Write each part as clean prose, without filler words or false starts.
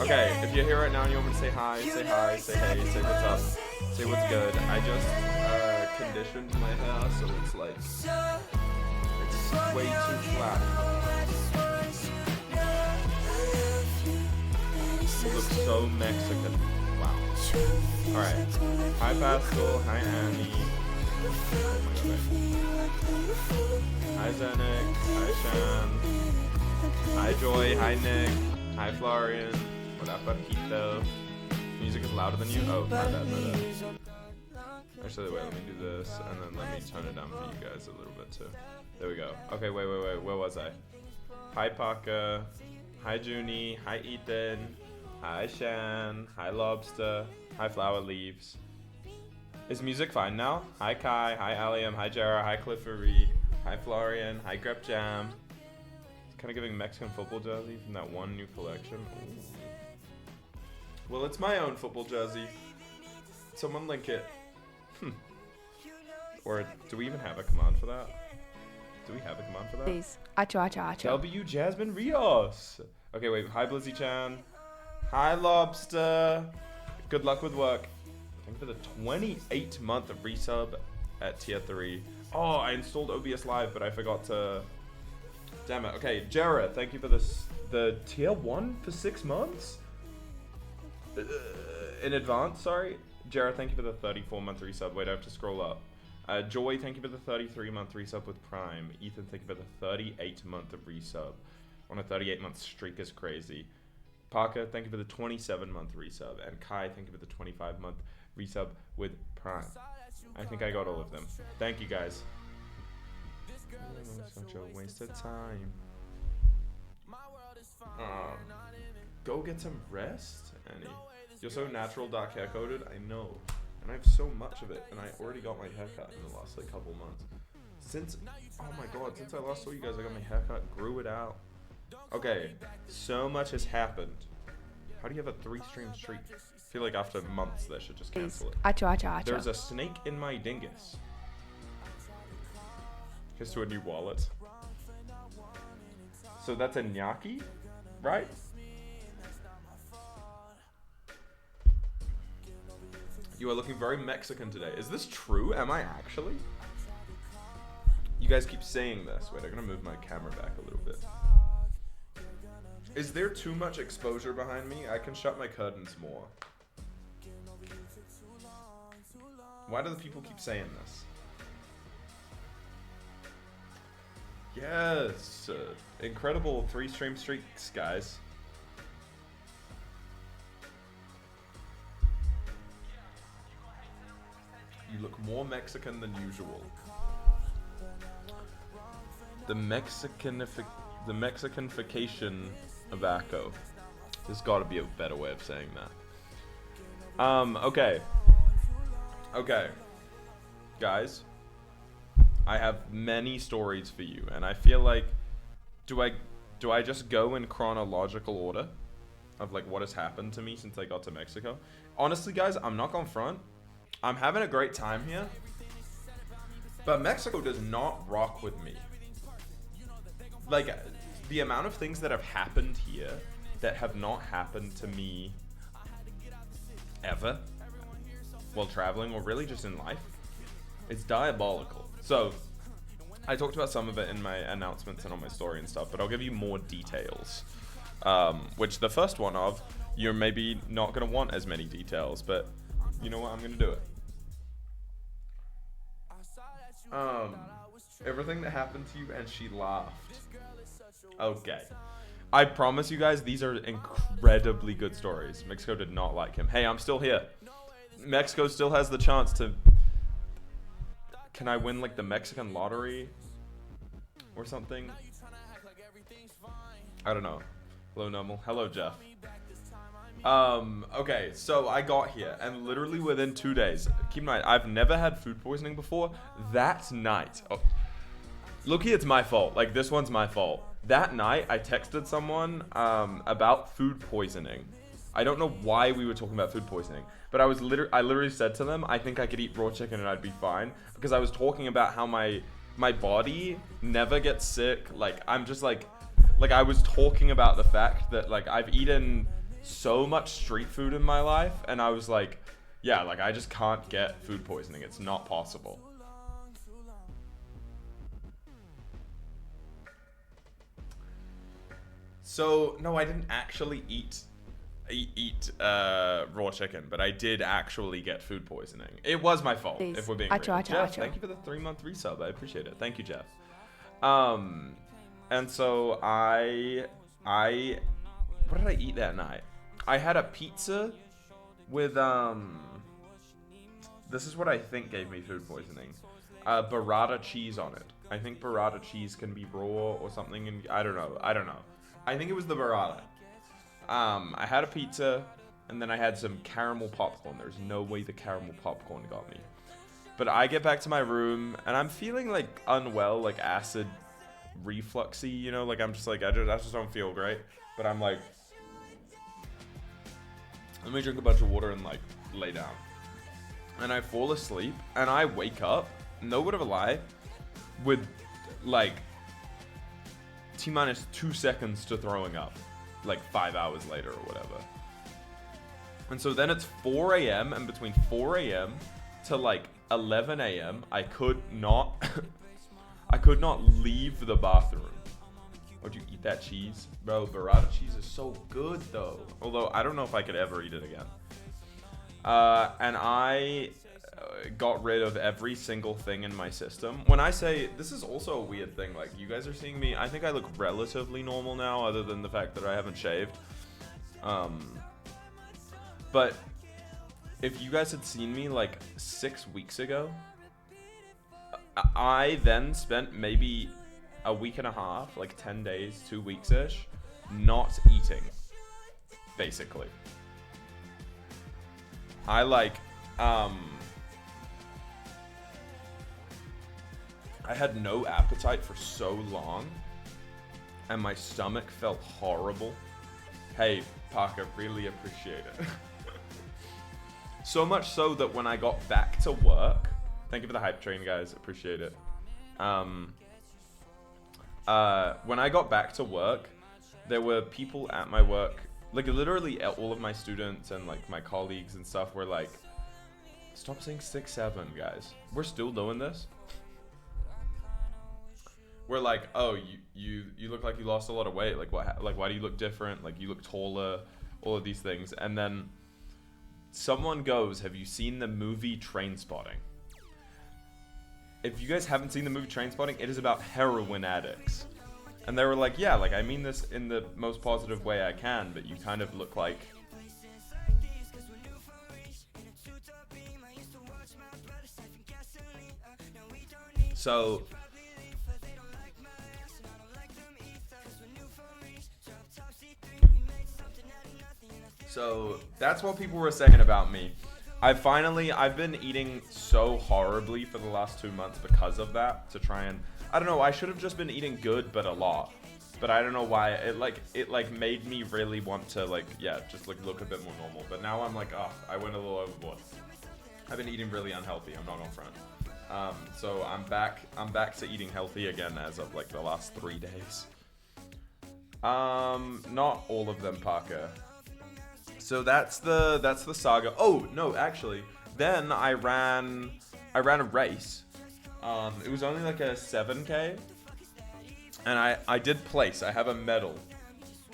Okay, if you're here right now and you want me to say hi, say hey, say what's up, say what's good. I just conditioned my hair so it's like, it's way too flat. You look so Mexican. Wow. Alright. Hi Pascal, hi Annie. Hi Zenik, hi Shan. Hi Joy, hi Nick, hi Florian. What up, Papito? Music is louder than you? Oh, my bad. Actually, wait, let me do this, and then let me turn it down for you guys a little bit too. There we go. Okay, wait, where was I? Hi Paka, hi Junie, hi Ethan, hi Shan, hi Lobster, hi Flower Leaves. Is music fine now? Hi Kai, hi Aliam, hi Jara, hi Cliffery, hi Florian, hi Grep Jam. Kind of giving Mexican football jersey from that one new collection. Ooh. Well, it's my own football jersey. Someone link it. Or do we even have a command for that? Do we have a command for that? Please. Acho. W Jasmine Rios. Okay, wait. Hi Blizzy Chan. Hi Lobster. Good luck with work. Thank you for the 28-month resub at tier 3. Oh, I installed OBS Live, but I forgot to. Damn it. Okay, Jared, thank you for this. The tier 1 for 6 months? In advance, sorry. Jared, thank you for the 34-month resub. Wait, I have to scroll up. Joy, thank you for the 33-month resub with Prime. Ethan, thank you for the 38-month of resub. On a 38-month streak is crazy. Parker, thank you for the 27-month resub. And Kai, thank you for the 25-month resub with Prime. I think I got all of them. Thank you, guys. Such a waste of time. Go get some rest, Annie. You're so natural dark hair coded. I know, and I have so much of it, and I already got my haircut in the last like couple months. Since oh my god, since I last saw you guys, I got my haircut, grew it out. Okay, so much has happened. How do you have a 3-stream streak? I feel like after months they should just cancel it. Acho. There's a snake in my dingus. Here's to a new wallet. So that's a gnocchi, right? You are looking very Mexican today. Is this true? Am I actually? You guys keep saying this. Wait, I'm gonna move my camera back a little bit. Is there too much exposure behind me? I can shut my curtains more. Why do the people keep saying this? Yes, incredible 3-stream streaks, guys. You look more Mexican than usual. The Mexicanification of Acho. There's got to be a better way of saying that. Okay, guys. I have many stories for you, and I feel like, do I just go in chronological order of like what has happened to me since I got to Mexico? Honestly, guys, I'm not gonna front. I'm having a great time here, but Mexico does not rock with me. Like, the amount of things that have happened here that have not happened to me ever while traveling, or really just in life, it's diabolical. So, I talked about some of it in my announcements and on my story and stuff, but I'll give you more details. Which the first one of, you're maybe not going to want as many details, but you know what, I'm going to do it. Everything that happened to you, and she laughed. Okay. I promise you guys, these are incredibly good stories. Mexico did not like him. Hey, I'm still here. Mexico still has the chance to... Can I win like the Mexican lottery or something? I don't know. Hello, Normal. Hello, Jeff. Okay, so I got here, and literally within 2 days, keep in mind, I've never had food poisoning before. That night, look-y, it's my fault. Like, this one's my fault. That night, I texted someone about food poisoning. I don't know why we were talking about food poisoning, but I literally said to them, I think I could eat raw chicken and I'd be fine, because I was talking about how my body never gets sick. Like, I'm just like I was talking about the fact that like I've eaten so much street food in my life, and I was like, yeah, like I just can't get food poisoning. It's not possible. So no, I didn't actually eat raw chicken, but I did actually get food poisoning. It was my fault, Please. if we're being Acho, real. Acho, Jeff, Acho. thank you for the 3-month resub. I appreciate it. Thank you, Jeff. And so I what did I eat that night? I had a pizza with this is what I think gave me food poisoning. Burrata cheese on it. I think burrata cheese can be raw or something, and I don't know. I think it was the burrata. I had a pizza, and then I had some caramel popcorn. There's no way the caramel popcorn got me. But I get back to my room, and I'm feeling like unwell, like acid refluxy, you know, like I'm just like I just don't feel great. But I'm like, let me drink a bunch of water and like lay down. And I fall asleep, and I wake up, no word of a lie, with like T-minus 2 seconds to throwing up, like 5 hours later or whatever. And so then it's 4 a.m. and between 4 a.m. to like 11 a.m. I could not leave the bathroom. Would you eat that cheese? Bro, burrata cheese is so good though. Although I don't know if I could ever eat it again. And I got rid of every single thing in my system. When I say, this is also a weird thing, like you guys are seeing me, I think I look relatively normal now other than the fact that I haven't shaved. But if you guys had seen me like 6 weeks ago, I then spent maybe a week and a half, like 10 days, 2 weeks-ish, not eating, basically. I like, I had no appetite for so long, and my stomach felt horrible. Hey, Parker, really appreciate it. So much so that when I got back to work, thank you for the hype train, guys, appreciate it. When I got back to work, there were people at my work, like literally all of my students and like my colleagues and stuff were like, stop saying 6'7", guys. We're still doing this. We're like, oh, you look like you lost a lot of weight. Like what? Like why do you look different? Like you look taller. All of these things. And then someone goes, have you seen the movie Trainspotting? If you guys haven't seen the movie Trainspotting, it is about heroin addicts. And they were like, yeah, like I mean this in the most positive way I can, but you kind of look like... So... So that's what people were saying about me. I've been eating so horribly for the last 2 months because of that, to try and, I don't know, I should have just been eating good, but a lot. But I don't know why, it made me really want to just look a bit more normal. But now I'm like, oh, I went a little overboard. I've been eating really unhealthy, I'm not gonna front. So I'm back to eating healthy again as of like the last 3 days. Not all of them, Parker. So that's the saga. Oh no, actually, then I ran a race. It was only like a 7K, and I did place. I have a medal.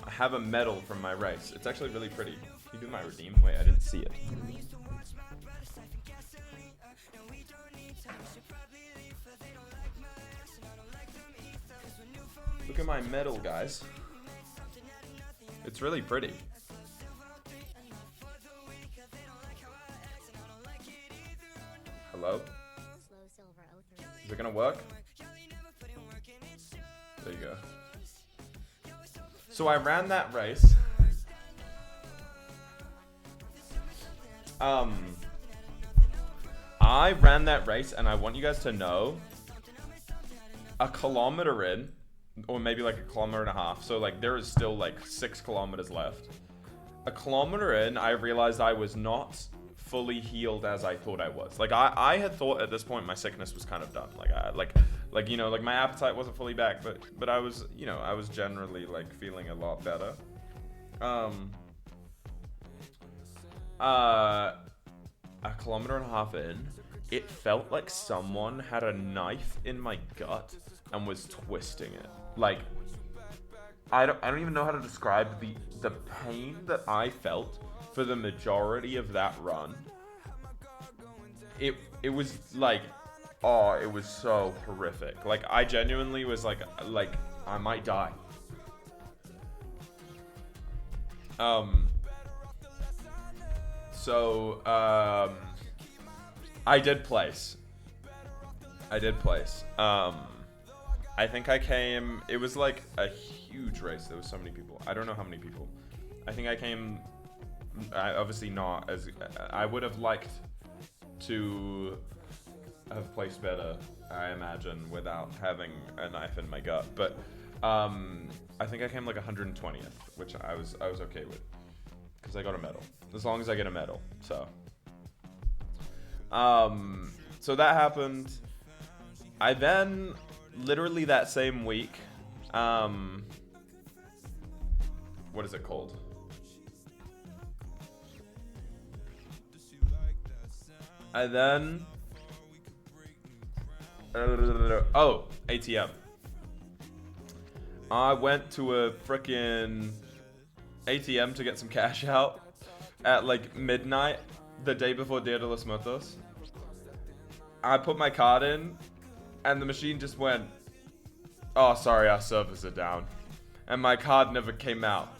I have a medal from my race. It's actually really pretty. Can you do my redeem? Wait, I didn't see it. Look at my medal, guys. It's really pretty. Hello? Is it gonna work? There you go. So I ran that race. I ran that race, and I want you guys to know, a kilometer in, or maybe like a kilometer and a half, so like there is still like 6 kilometers left. A kilometer in, I realized I was not fully healed as I thought I was. Like I had thought at this point my sickness was kind of done. Like my appetite wasn't fully back, but I was, I was generally like feeling a lot better. A kilometer and a half in, it felt like someone had a knife in my gut and was twisting it. Like, I don't even know how to describe the pain that I felt for the majority of that run. It was like, oh, it was so horrific. Like, I genuinely was like I might die. So, I did place. I think I came, it was like a huge race. There was so many people. I don't know how many people. I think I came, obviously not as, I would have liked to have placed better, I imagine, without having a knife in my gut. But I think I came like 120th, which I was okay with, because I got a medal. As long as I get a medal, so. So that happened. I then, literally that same week, what is it called? I then, oh, ATM. I went to a frickin' ATM to get some cash out at like midnight the day before Dia de los Muertos. I put my card in and the machine just went, oh, sorry, our servers are down. And my card never came out.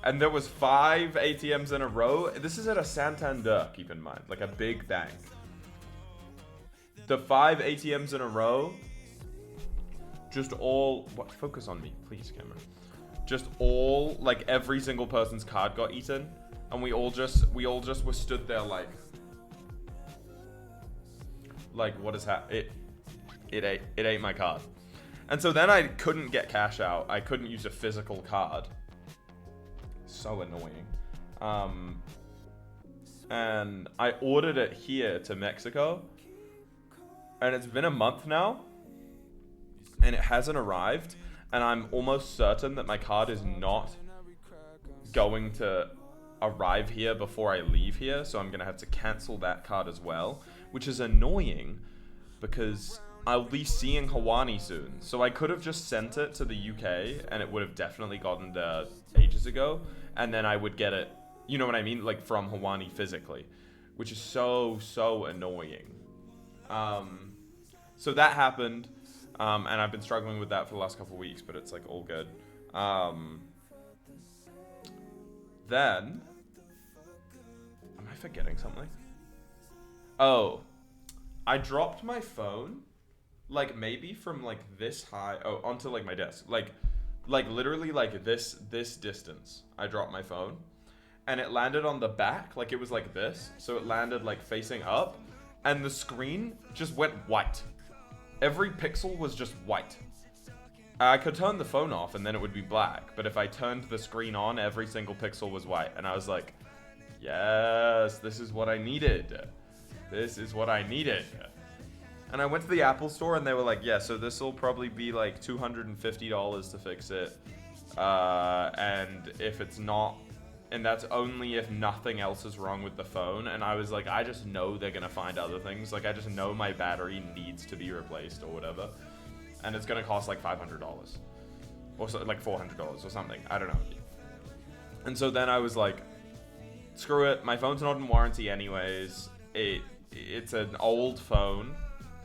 And there was 5 ATMs in a row. This is at a Santander, keep in mind, like a big bank. The 5 ATMs in a row, just all, what, focus on me, please, camera. Just all, like every single person's card got eaten. And we all just were stood there like what is happening? It ate my card. And so then I couldn't get cash out. I couldn't use a physical card. So annoying. And I ordered it here to Mexico. And it's been a month now. And it hasn't arrived. And I'm almost certain that my card is not going to arrive here before I leave here. So I'm going to have to cancel that card as well. Which is annoying because I'll be seeing Hawani soon. So I could have just sent it to the UK and it would have definitely gotten there ages ago. And then I would get it, you know what I mean? Like from Hawani physically, which is so annoying. So that happened. And I've been struggling with that for the last couple of weeks, but it's like all good. Then, am I forgetting something? Oh, I dropped my phone, like maybe from like this high, onto like my desk, like literally like this distance. I dropped my phone, and it landed on the back, like it was like this, so it landed like facing up, and the screen just went white. Every pixel was just white. I could turn the phone off and then it would be black, but if I turned the screen on, every single pixel was white, and I was like, yes, this is what I needed. This is what I needed. And I went to the Apple store and they were like, yeah, so this will probably be like $250 to fix it. And if it's not, and that's only if nothing else is wrong with the phone. And I was like, I just know they're going to find other things. Like, I just know my battery needs to be replaced or whatever. And it's going to cost like $500 or so, like $400 or something. I don't know. And so then I was like, screw it. My phone's not in warranty anyways. It's an old phone.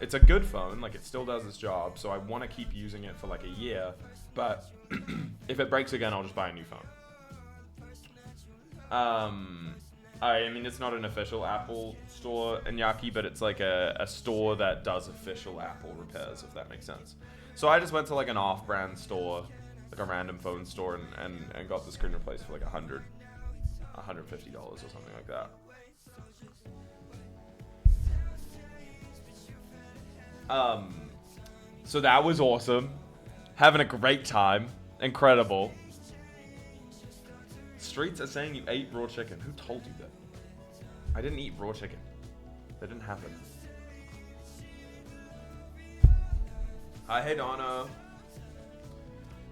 It's a good phone, like it still does its job, so I want to keep using it for like a year, but if it breaks again, I'll just buy a new phone. I mean, it's not an official Apple store, Iñaki, but it's like a store that does official Apple repairs, if that makes sense. So I just went to like an off-brand store, like a random phone store, and got the screen replaced for like $150 or something like that. So that was awesome. Having a great time. Incredible. Streets are saying you ate raw chicken. Who told you that? I didn't eat raw chicken. That didn't happen. Hi, hey Donna.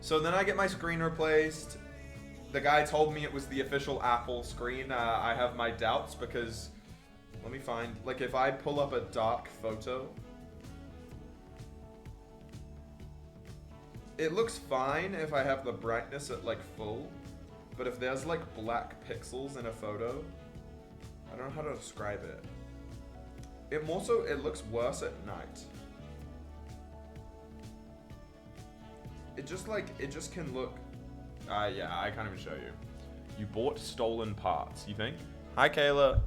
So then I get my screen replaced. The guy told me it was the official Apple screen. I have my doubts because, let me find, like if I pull up a dark photo, it looks fine if I have the brightness at like full, but if there's like black pixels in a photo, I don't know how to describe it. It looks worse at night. It just can look, yeah, I can't even show you. You bought stolen parts, you think? Hi, Kayla.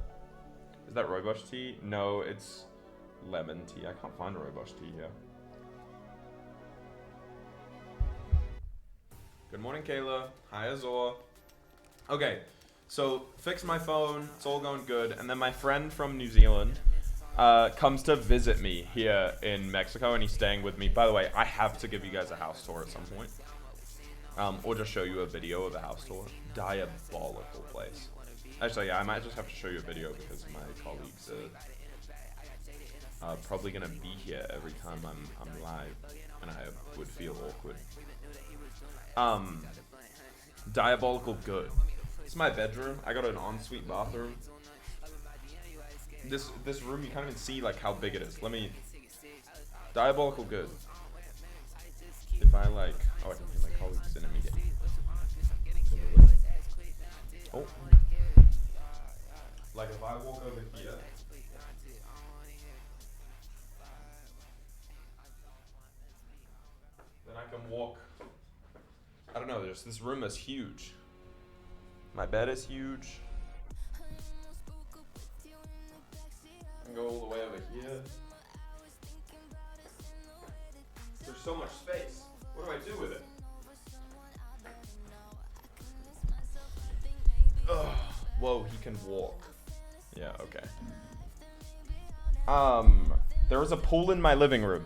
Is that rooibos tea? No, it's lemon tea. I can't find rooibos tea here. Good morning, Kayla. Hi, Azor. Okay, so fixed my phone. It's all going good. And then my friend from New Zealand comes to visit me here in Mexico, and he's staying with me. By the way, I have to give you guys a house tour at some point. Or just show you a video of a house tour. Diabolical place. Actually, yeah, I might just have to show you a video because my colleagues are probably gonna be here every time I'm live, and I would feel awkward. Diabolical good. This is my bedroom. I got an ensuite bathroom. This room, you can't even see like how big it is. Diabolical good. If I like, oh, I can hear my colleagues in a meeting. Oh. Like if I walk over here. Then I can walk. I don't know, this room is huge. My bed is huge. I can go all the way over here. There's so much space. What do I do with it? Ugh. Whoa, he can walk. Yeah, okay. There is a pool in my living room.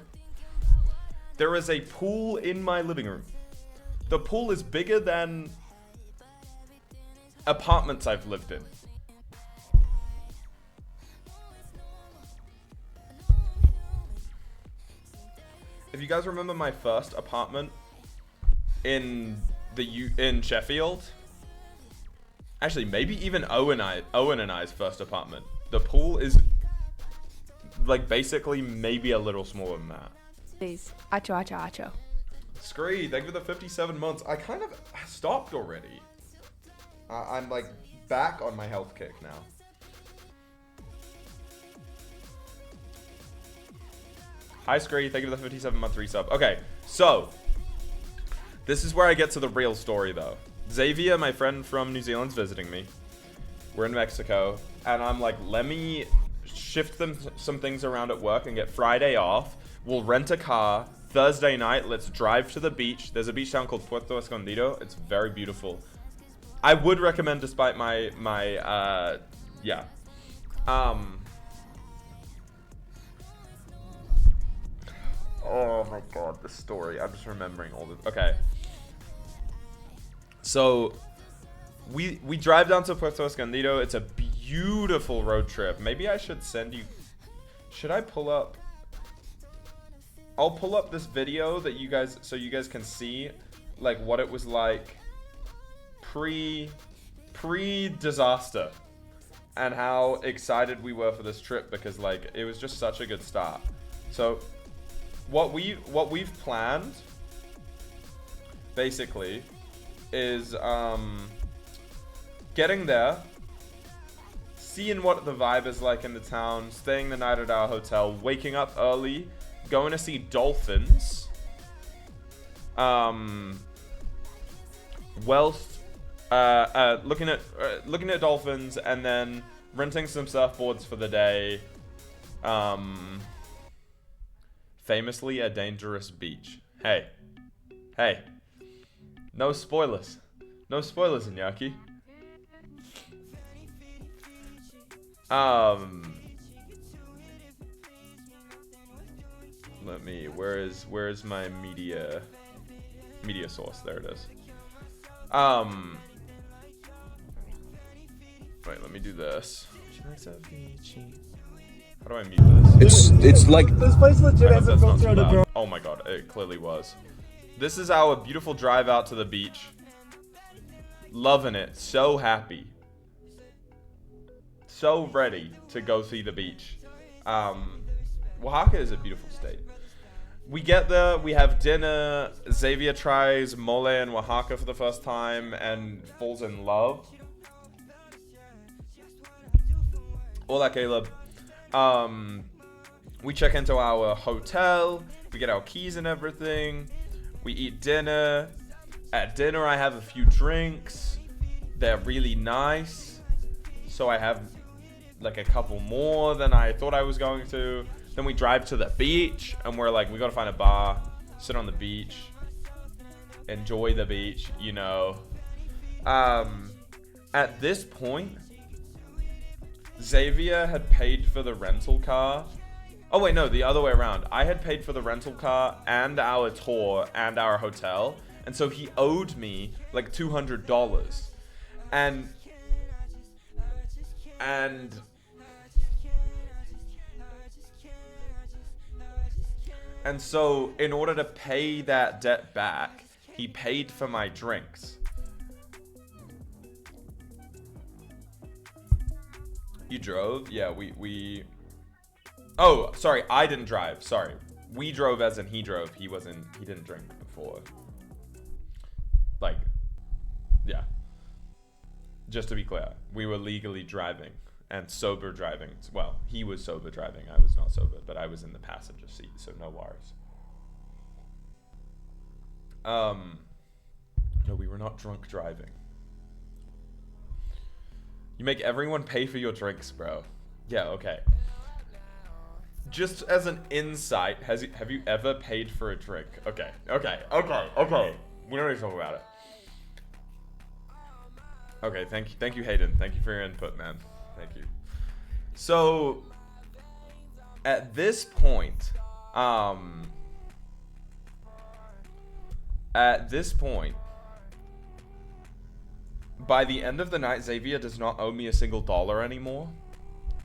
There is a pool in my living room. The pool is bigger than apartments I've lived in. If you guys remember my first apartment in Sheffield, actually maybe even Owen and I's first apartment, the pool is like basically maybe a little smaller than that. Please, Acho, Acho, Acho. Scree, thank you for the 57 months. I kind of stopped already. I'm like back on my health kick now. Hi, Scree, thank you for the 57 month resub. Okay, so this is where I get to the real story though. Xavier, my friend from New Zealand's visiting me. We're in Mexico, and I'm like, let me shift some things around at work and get Friday off. We'll rent a car. Thursday night, let's drive to the beach. There's a beach town called Puerto Escondido. It's very beautiful. I would recommend, despite my yeah. Oh my god, this story. I'm just remembering all this. Okay. So, we drive down to Puerto Escondido. It's a beautiful road trip. Maybe I should send you... Should I pull up... I'll pull up this video that you guys... So you guys can see, like, what it was like pre-disaster. And how excited we were for this trip because, like, it was just such a good start. So... What we've planned, basically, is getting there, seeing what the vibe is like in the town, staying the night at our hotel, waking up early, going to see dolphins, looking at dolphins, and then renting some surfboards for the day. Famously a dangerous beach. Hey. No spoilers. No spoilers, Iñaki. Let me, where's my media source? There it is. Wait, let me do this. How do I mute this? It's like this place legit has a That's not filter too on it, bro. loud. Oh my god, it clearly was. This is our beautiful drive out to the beach. loving it, so happy, so ready to go see the beach. Oaxaca is a beautiful state. We get there, we have dinner, Xavier tries mole in Oaxaca for the first time and falls in love. Hola, Caleb. We check into our hotel, we get our keys and everything, we eat dinner. At dinner, I have a few drinks. They're really nice. So I have like a couple more than I thought I was going to. Then we drive to the beach and we're like, we gotta find a bar, sit on the beach, enjoy the beach, you know. At this point, Xavier had paid for the rental car. Oh wait, no, the other way around. I had paid for the rental car and our tour and our hotel. And so he owed me like $200. And so in order to pay that debt back, he paid for my drinks. You drove? Yeah, we Oh, sorry, I didn't drive. Sorry. We drove as in he drove. He didn't drink before. Like, yeah. Just to be clear, we were legally driving and sober driving. Well, he was sober driving. I was not sober, but I was in the passenger seat, so no worries. No, we were not drunk driving. You make everyone pay for your drinks, bro. Yeah, okay. Just as an insight, have you ever paid for a drink? Okay. We don't need to talk about it. Okay, thank you, Hayden. Thank you for your input, man. Thank you. So, at this point, by the end of the night, Xavier does not owe me a single dollar anymore.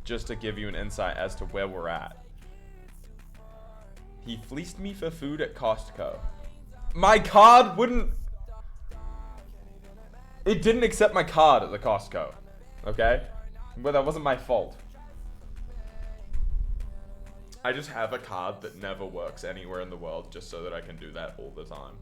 Just to give you an insight as to where we're at. He fleeced me for food at Costco. My card wouldn't... It didn't accept my card at the Costco. Okay? But that wasn't my fault. I just have a card that never works anywhere in the world just so that I can do that all the time.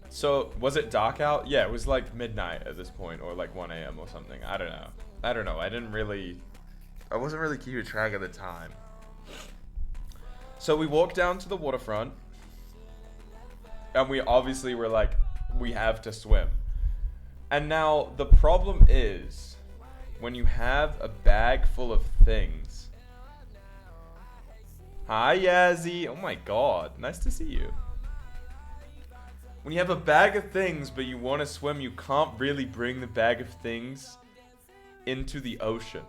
So, was it dark out? Yeah, it was like midnight at this point, or like 1 a.m. or something. I don't know. I wasn't really keeping track of the time. So we walked down to the waterfront, and we obviously were like, we have to swim. And now, the problem is, when you have a bag full of things. Hi, Yazzie. Oh my god, nice to see you. When you have a bag of things, but you want to swim, you can't really bring the bag of things into the ocean.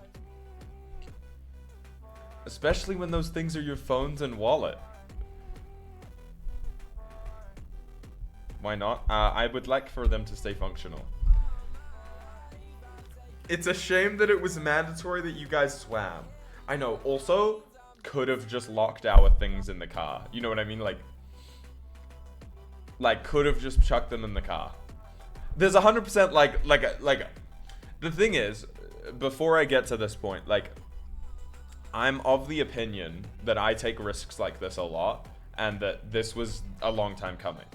Especially when those things are your phones and wallet. Why not? I would like for them to stay functional. It's a shame that it was mandatory that you guys swam. I know. Also, could have just locked our things in the car. You know what I mean? Like could have just chucked them in the car. There's 100% like the thing is, before I get to this point, like I'm of the opinion that I take risks like this a lot and that this was a long time coming.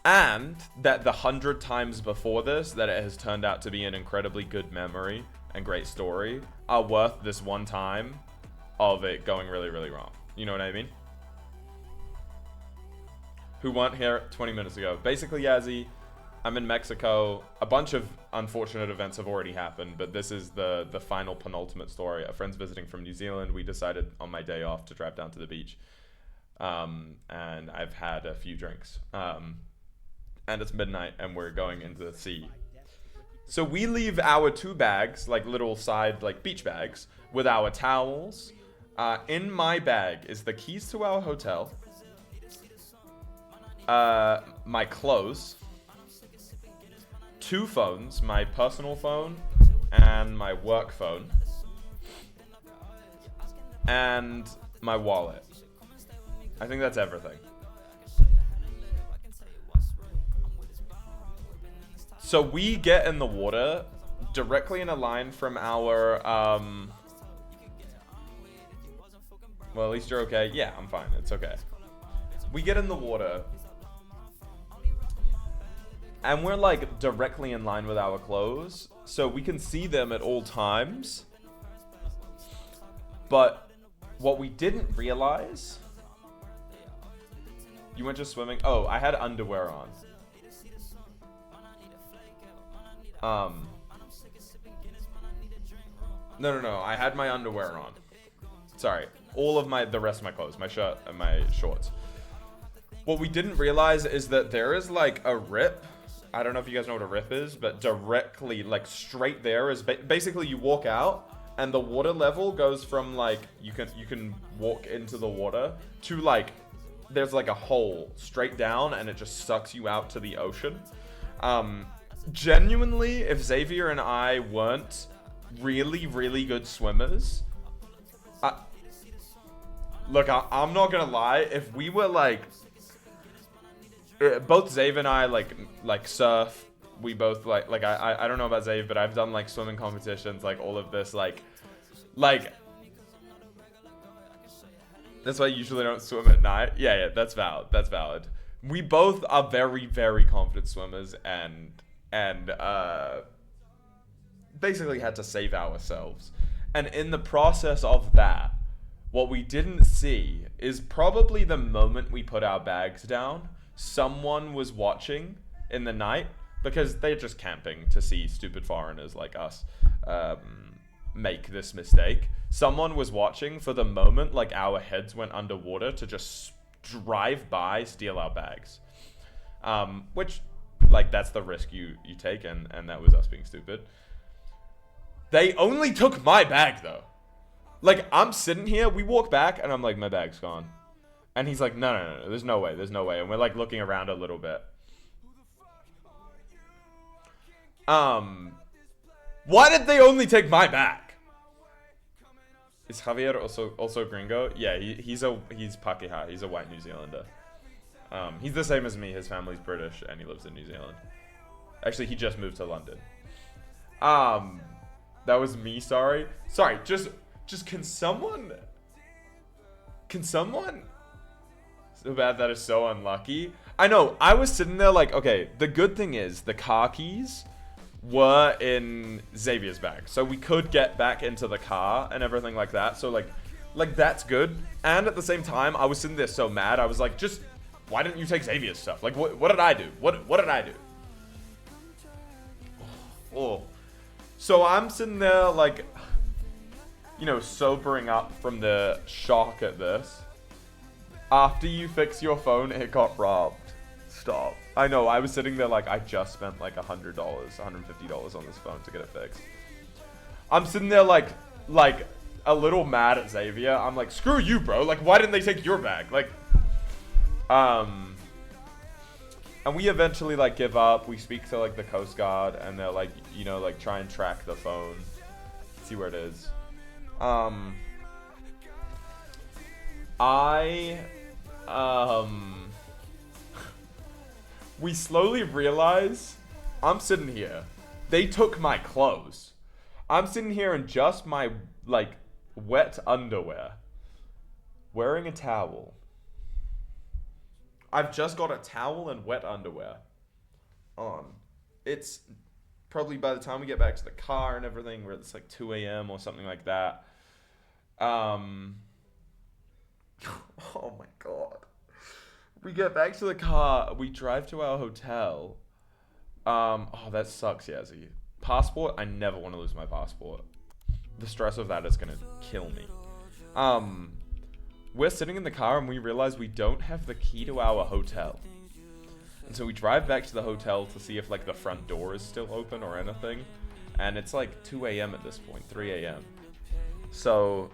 And that the 100 times before this that it has turned out to be an incredibly good memory and great story are worth this one time of it going really, really wrong. You know what I mean? Who weren't here 20 minutes ago. Basically, Yazzie, I'm in Mexico. A bunch of unfortunate events have already happened, but this is the final penultimate story. A friend's visiting from New Zealand. We decided on my day off to drive down to the beach. And I've had a few drinks. And it's midnight and we're going into the sea. So we leave our 2 bags, like little side, like beach bags, with our towels. In my bag is the keys to our hotel. My clothes, 2 phones, my personal phone and my work phone. and my wallet. I think that's everything. So we get in the water directly in a line from our, well, at least you're okay. Yeah, I'm fine. It's okay. We get in the water, and we're like directly in line with our clothes, so we can see them at all times. But what we didn't realize... You went just swimming? Oh, I had underwear on. No. I had my underwear on. Sorry. All of the rest of my clothes. My shirt and my shorts. What we didn't realize is that there is like a rip. I don't know if you guys know what a rip is, but directly, like straight there is basically you walk out and the water level goes from like, you can walk into the water to like, there's like a hole straight down and it just sucks you out to the ocean. Genuinely, if Xavier and I weren't really, really good swimmers, look, I'm not gonna lie, if we were like, both Xavier and I like surf, we both like I don't know about Xavier, but I've done like swimming competitions, like all of this, like that's why I usually don't swim at night. Yeah, that's valid. We both are very, very confident swimmers and basically had to save ourselves. And in the process of that, what we didn't see is probably the moment we put our bags down, someone was watching in the night, because they're just camping to see stupid foreigners like us make this mistake. Someone was watching for the moment like our heads went underwater to just drive by, steal our bags. Which, like, that's the risk you take, and that was us being stupid. They only took my bag, though. Like, I'm sitting here, we walk back, and I'm like, my bag's gone. And he's like, no, there's no way. And we're, like, looking around a little bit. Why did they only take my bag? Is Javier also gringo? Yeah, he's Pakeha. He's a white New Zealander. He's the same as me. His family's British, and he lives in New Zealand. Actually, he just moved to London. That was me, sorry. Sorry, just can someone... So bad, that is so unlucky. I know, I was sitting there like, okay, the good thing is the car keys were in Xavier's bag, so we could get back into the car and everything like that. So like that's good. And at the same time, I was sitting there so mad. I was like, just why didn't you take Xavier's stuff? Like, what did I do? What did I do? Oh, so I'm sitting there like, you know, sobering up from the shock at this. After you fix your phone, it got robbed. Stop. I know, I was sitting there like, I just spent like $100, $150 on this phone to get it fixed. I'm sitting there like a little mad at Xavier. I'm like, screw you, bro. Like, why didn't they take your bag? Like, and we eventually like give up. We speak to like the Coast Guard, and they're like, you know, like try and track the phone, see where it is. We slowly realize I'm sitting here. They took my clothes. I'm sitting here in just my, like, wet underwear. Wearing a towel. I've just got a towel and wet underwear on. It's probably by the time we get back to the car and everything, where it's like 2 a.m. or something like that. Oh my god. We get back to the car, we drive to our hotel. Oh, that sucks, Yazzie. Passport, I never want to lose my passport. The stress of that is gonna kill me. We're sitting in the car and we realize we don't have the key to our hotel. And so we drive back to the hotel to see if like the front door is still open or anything. And it's like 2 a.m. at this point, 3 a.m. So,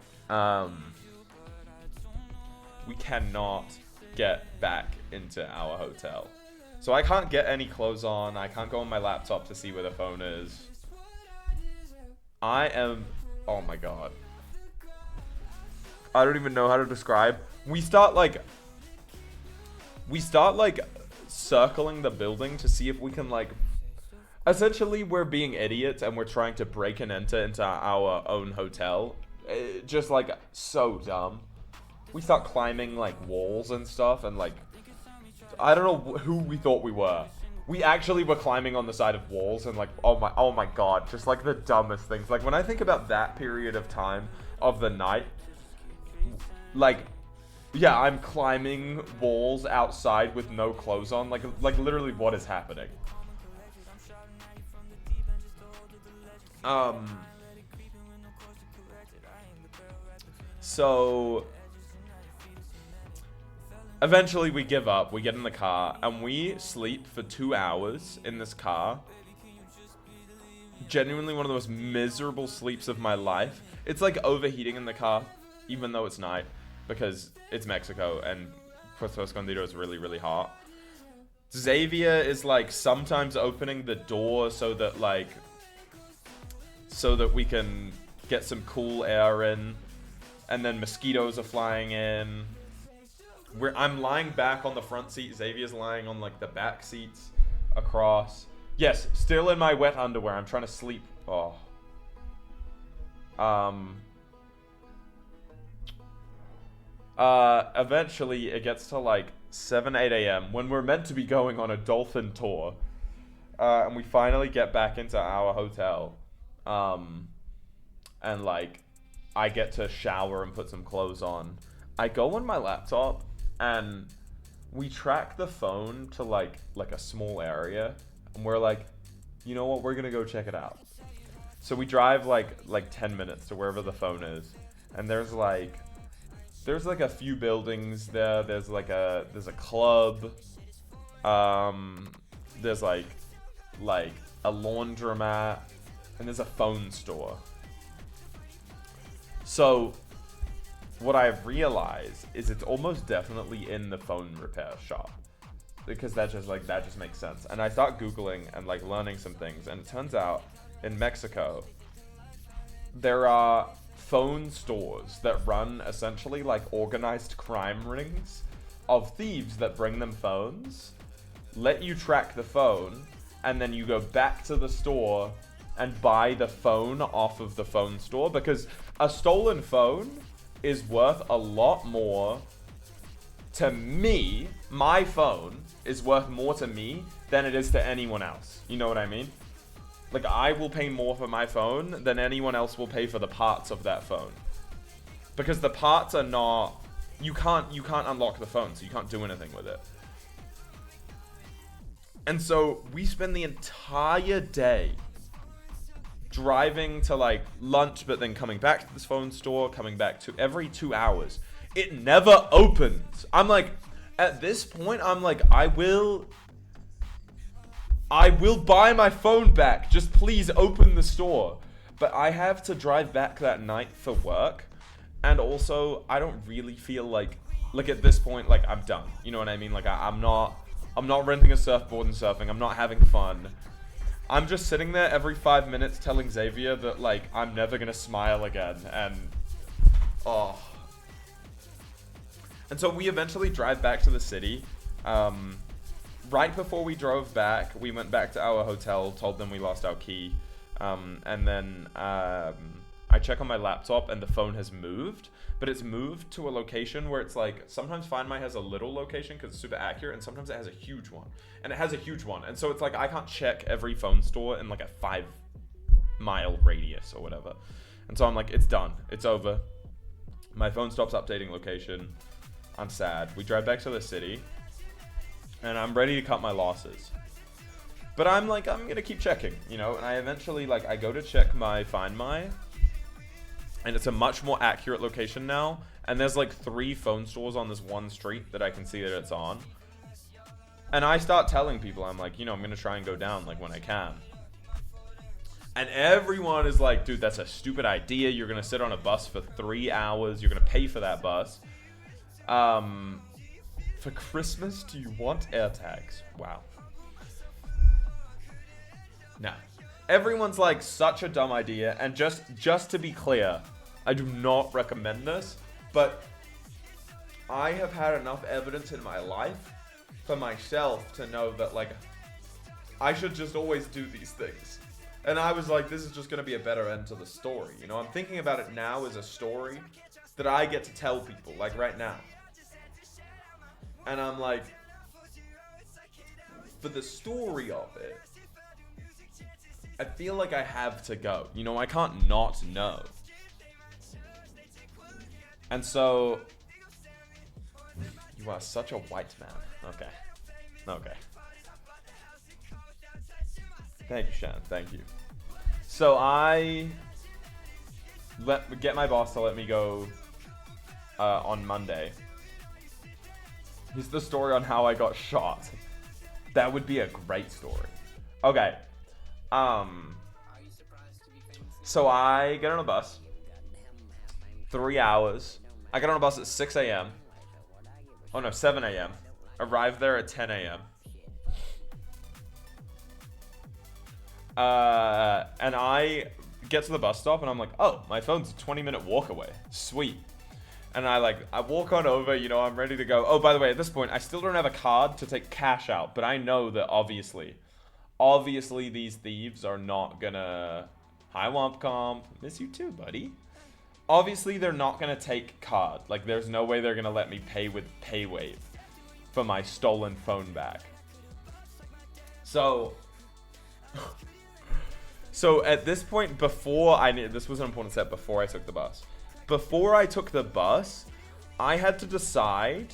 we cannot get back into our hotel. So I can't get any clothes on. I can't go on my laptop to see where the phone is. I am... Oh my god. I don't even know how to describe. We start like circling the building to see if we can like. Essentially, we're being idiots and we're trying to break and enter into our own hotel. Just like so dumb. We start climbing like walls and stuff, and like I don't know who we thought we were. We actually were climbing on the side of walls, and like oh my god, just like the dumbest things. Like when I think about that period of time of the night, like yeah, I'm climbing walls outside with no clothes on. Like literally, what is happening? So eventually we give up, we get in the car, and we sleep for 2 hours in this car. Genuinely one of the most miserable sleeps of my life. It's like overheating in the car, even though it's night, because it's Mexico and Puerto Escondido is really, really hot. Xavier is like sometimes opening the door so that we can get some cool air in, and then mosquitoes are flying in. I'm lying back on the front seat. Xavier's lying on like the back seats across. Yes, still in my wet underwear. I'm trying to sleep. Oh. Eventually it gets to like 7, 8 a.m. when we're meant to be going on a dolphin tour. And we finally get back into our hotel. And like I get to shower and put some clothes on. I go on my laptop and we track the phone to like a small area, and we're like, you know what, we're gonna go check it out. So we drive like 10 minutes to wherever the phone is, and there's like a few buildings there. There's a club. There's like a laundromat, and there's a phone store. So what I've realized is it's almost definitely in the phone repair shop, because that just makes sense. And I start Googling and like learning some things, and it turns out in Mexico there are phone stores that run essentially like organized crime rings of thieves that bring them phones, let you track the phone, and then you go back to the store and buy the phone off of the phone store, because a stolen phone is worth a lot more to me. My phone is worth more to me than it is to anyone else. You know what I mean? Like, I will pay more for my phone than anyone else will pay for the parts of that phone. Because the parts are not... You can't unlock the phone, so you can't do anything with it. And so, we spend the entire day driving to like lunch, but then coming back to this phone store, coming back to every 2 hours. It never opens. I'm like, at this point, I'm like, I will buy my phone back. Just please open the store. But I have to drive back that night for work. And also, I don't really feel like at this point, like I'm done. You know what I mean? Like I'm not renting a surfboard and surfing. I'm not having fun. I'm just sitting there every 5 minutes telling Xavier that, like, I'm never gonna smile again, and, oh. And so we eventually drive back to the city. Right before we drove back, we went back to our hotel, told them we lost our key, and then I check on my laptop and the phone has moved, but it's moved to a location where it's like, sometimes Find My has a little location because it's super accurate, and sometimes it has a huge one. And it has a huge one, and so it's like I can't check every phone store in like a 5-mile radius or whatever. And so I'm like, it's done, it's over. My phone stops updating location. I'm sad. We drive back to the city, and I'm ready to cut my losses. But I'm like, I'm gonna keep checking, you know. And I eventually, like, I go to check my Find My, and it's a much more accurate location now. And there's like 3 phone stores on this one street that I can see that it's on. And I start telling people, I'm like, you know, I'm gonna try and go down like when I can. And everyone is like, dude, that's a stupid idea. You're gonna sit on a bus for 3 hours. You're gonna pay for that bus. For Christmas, do you want AirTags? Wow. No. Everyone's like, such a dumb idea. And just to be clear, I do not recommend this. But I have had enough evidence in my life for myself to know that, like, I should just always do these things. And I was like, this is just going to be a better end to the story. You know, I'm thinking about it now as a story that I get to tell people, like right now. And I'm like, for the story of it, I feel like I have to go. You know, I can't not know. And so, you are such a white man. Okay. Okay. Thank you, Shannon. Thank you. So I get my boss to let me go on Monday. Here's the story on how I got shot. That would be a great story. Okay. So I get on a bus. 3 hours. I get on a bus at 6 a.m. Oh no, 7 a.m. Arrive there at 10 a.m. And I get to the bus stop and I'm like, oh, my phone's a 20-minute walk away. Sweet. And I walk on over, you know, I'm ready to go. Oh, by the way, at this point, I still don't have a card to take cash out, but I know that obviously these thieves are not gonna... Hi, Wompcomp. Miss you too, buddy. Obviously, they're not gonna take card. Like, there's no way they're gonna let me pay with PayWave for my stolen phone back. So at this point, this was an important step before I took the bus. Before I took the bus, I had to decide.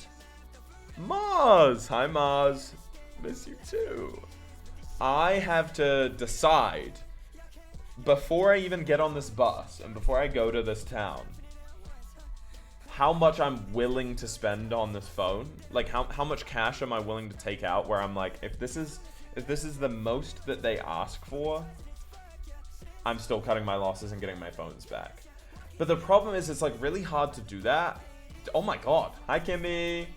Mars! Hi, Mars. Miss you too. I have to decide before I even get on this bus and before I go to this town, how much I'm willing to spend on this phone. Like, how much cash am I willing to take out where I'm like, if this is the most that they ask for, I'm still cutting my losses and getting my phones back. But the problem is, it's like really hard to do that. Oh my god. Hi, Kimmy.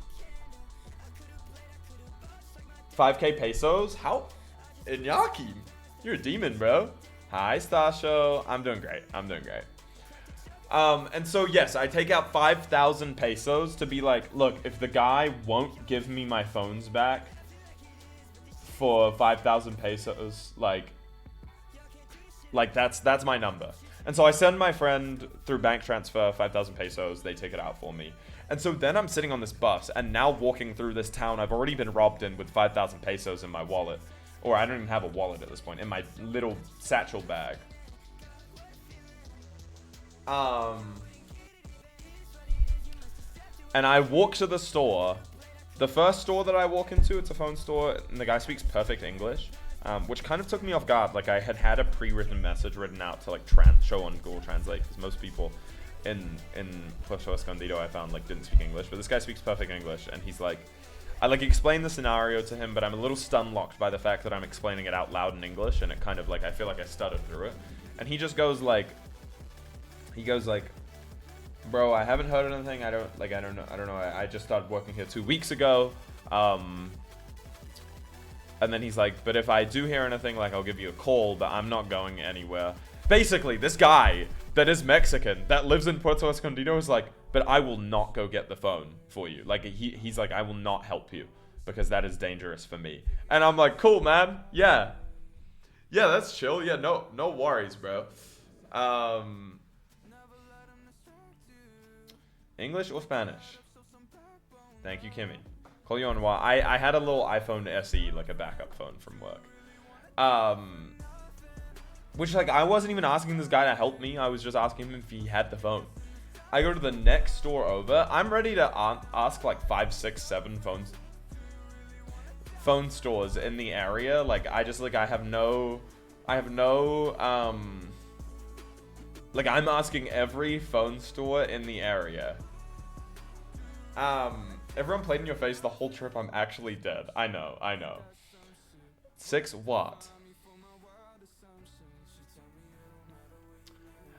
5k pesos? How? Iñaki, you're a demon, bro. Hi, Stasho. I'm doing great. And so, yes, I take out 5,000 pesos to be like, look, if the guy won't give me my phones back for 5,000 pesos, like that's my number. And so I send my friend through bank transfer 5,000 pesos. They take it out for me. And so then I'm sitting on this bus and now walking through this town I've already been robbed in with 5,000 pesos in my wallet. Or I don't even have a wallet at this point, in my little satchel bag. And I walk to the store. The first store that I walk into, it's a phone store, and the guy speaks perfect English, which kind of took me off guard. Like, I had a pre-written message written out to, like, show on Google Translate, because most people in Puerto Escondido I found, like, didn't speak English. But this guy speaks perfect English, and he's like... I, like, explain the scenario to him, but I'm a little stun-locked by the fact that I'm explaining it out loud in English, and it kind of, like, I feel like I stuttered through it. And he just goes, like... Bro, I haven't heard anything. I don't know. I just started working here 2 weeks ago. And then he's like, but if I do hear anything, like, I'll give you a call, but I'm not going anywhere. Basically, this guy that is Mexican, that lives in Puerto Escondido, is like, but I will not go get the phone for you. Like, he's like, I will not help you because that is dangerous for me. And I'm like, cool, man. Yeah. Yeah, that's chill. Yeah, no worries, bro. English or Spanish? Thank you, Kimmy. Call you on why. I had a little iPhone SE, like a backup phone from work. Which, like, I wasn't even asking this guy to help me. I was just asking him if he had the phone. I go to the next store over. I'm ready to ask, like, 5, 6, 7 phone stores in the area. Like, I have no, like, I'm asking every phone store in the area. Everyone played in your face the whole trip. I'm actually dead. I know. 6 what?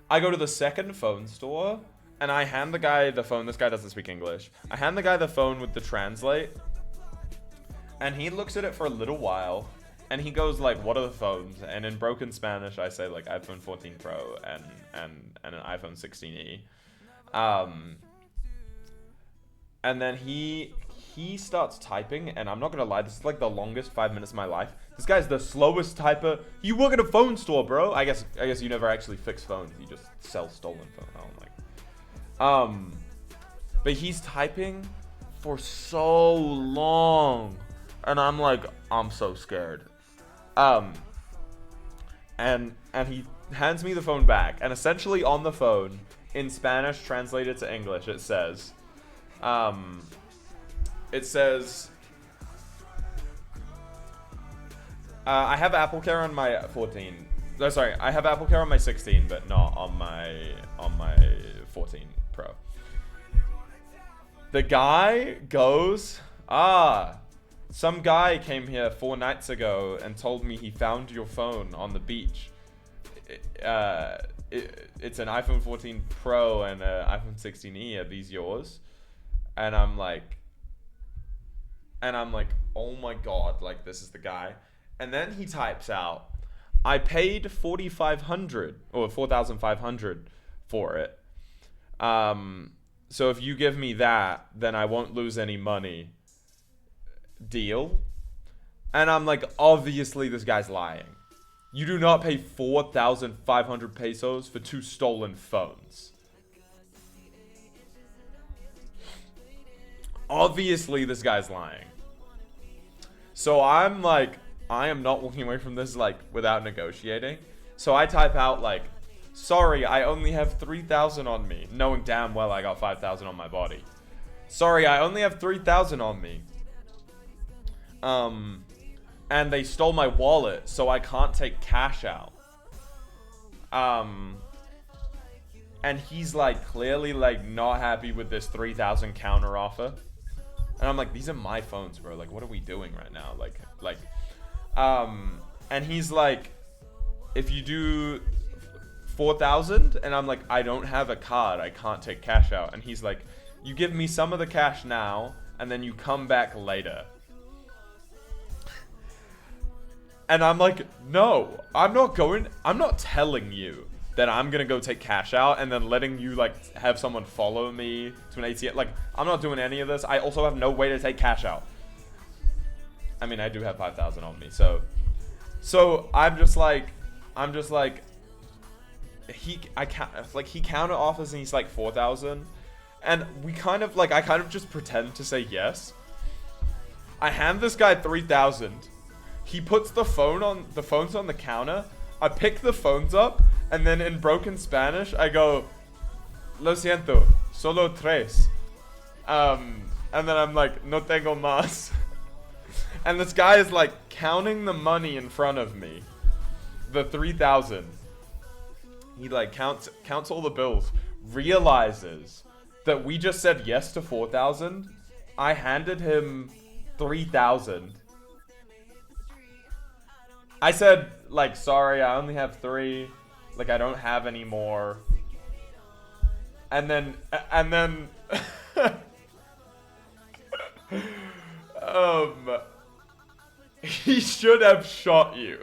I go to the second phone store, and I hand the guy the phone. This guy doesn't speak English. I hand the guy the phone with the translate, and he looks at it for a little while, and he goes like, what are the phones? And in broken Spanish, I say like iPhone 14 Pro and an iPhone 16e. And then he starts typing, and I'm not gonna lie, this is like the longest 5 minutes of my life. This guy's the slowest typer. You work at a phone store, bro. I guess you never actually fix phones. You just sell stolen phones. I don't like. But he's typing for so long, and I'm like, I'm so scared. And he hands me the phone back, and essentially on the phone, in Spanish translated to English, it says, I have Apple Care on my 14. No, sorry, I have Apple Care on my 16, but not on my 14 Pro. The guy goes, some guy came here 4 nights ago and told me he found your phone on the beach. It's an iPhone 14 Pro and an iPhone 16e. Are these yours? And I'm like, oh my god, like this is the guy. And then he types out, I paid $4,500 or $4,500 for it. So if you give me that, then I won't lose any money. Deal? And I'm like, obviously this guy's lying. You do not pay 4,500 pesos for 2 stolen phones. Obviously this guy's lying. So I'm like, I am not walking away from this like without negotiating. So I type out like, sorry, I only have 3,000 on me, knowing damn well I got 5,000 on my body. Sorry, I only have 3,000 on me. And they stole my wallet, so I can't take cash out. And he's like clearly like not happy with this 3,000 counter offer. And I'm like, these are my phones, bro. Like, what are we doing right now? And he's like, if you do 4,000, and I'm like, I don't have a card, I can't take cash out. And he's like, you give me some of the cash now, and then you come back later. And I'm like, no, I'm not telling you that I'm gonna go take cash out and then letting you like have someone follow me to an ATM. Like, I'm not doing any of this. I also have no way to take cash out. I mean, I do have 5,000 on me, so I'm just like, he counter offers and he's like 4,000, and I kind of just pretend to say yes. I hand this guy 3,000. He puts the phones on the counter. I pick the phones up, and then in broken Spanish, I go, lo siento, solo tres. And then I'm like, no tengo más. And this guy is like counting the money in front of me, the 3,000. He like counts all the bills, realizes that we just said yes to 4,000. I handed him 3,000. I said, like, sorry, I only have 3. Like, I don't have any more. And then, he should have shot you.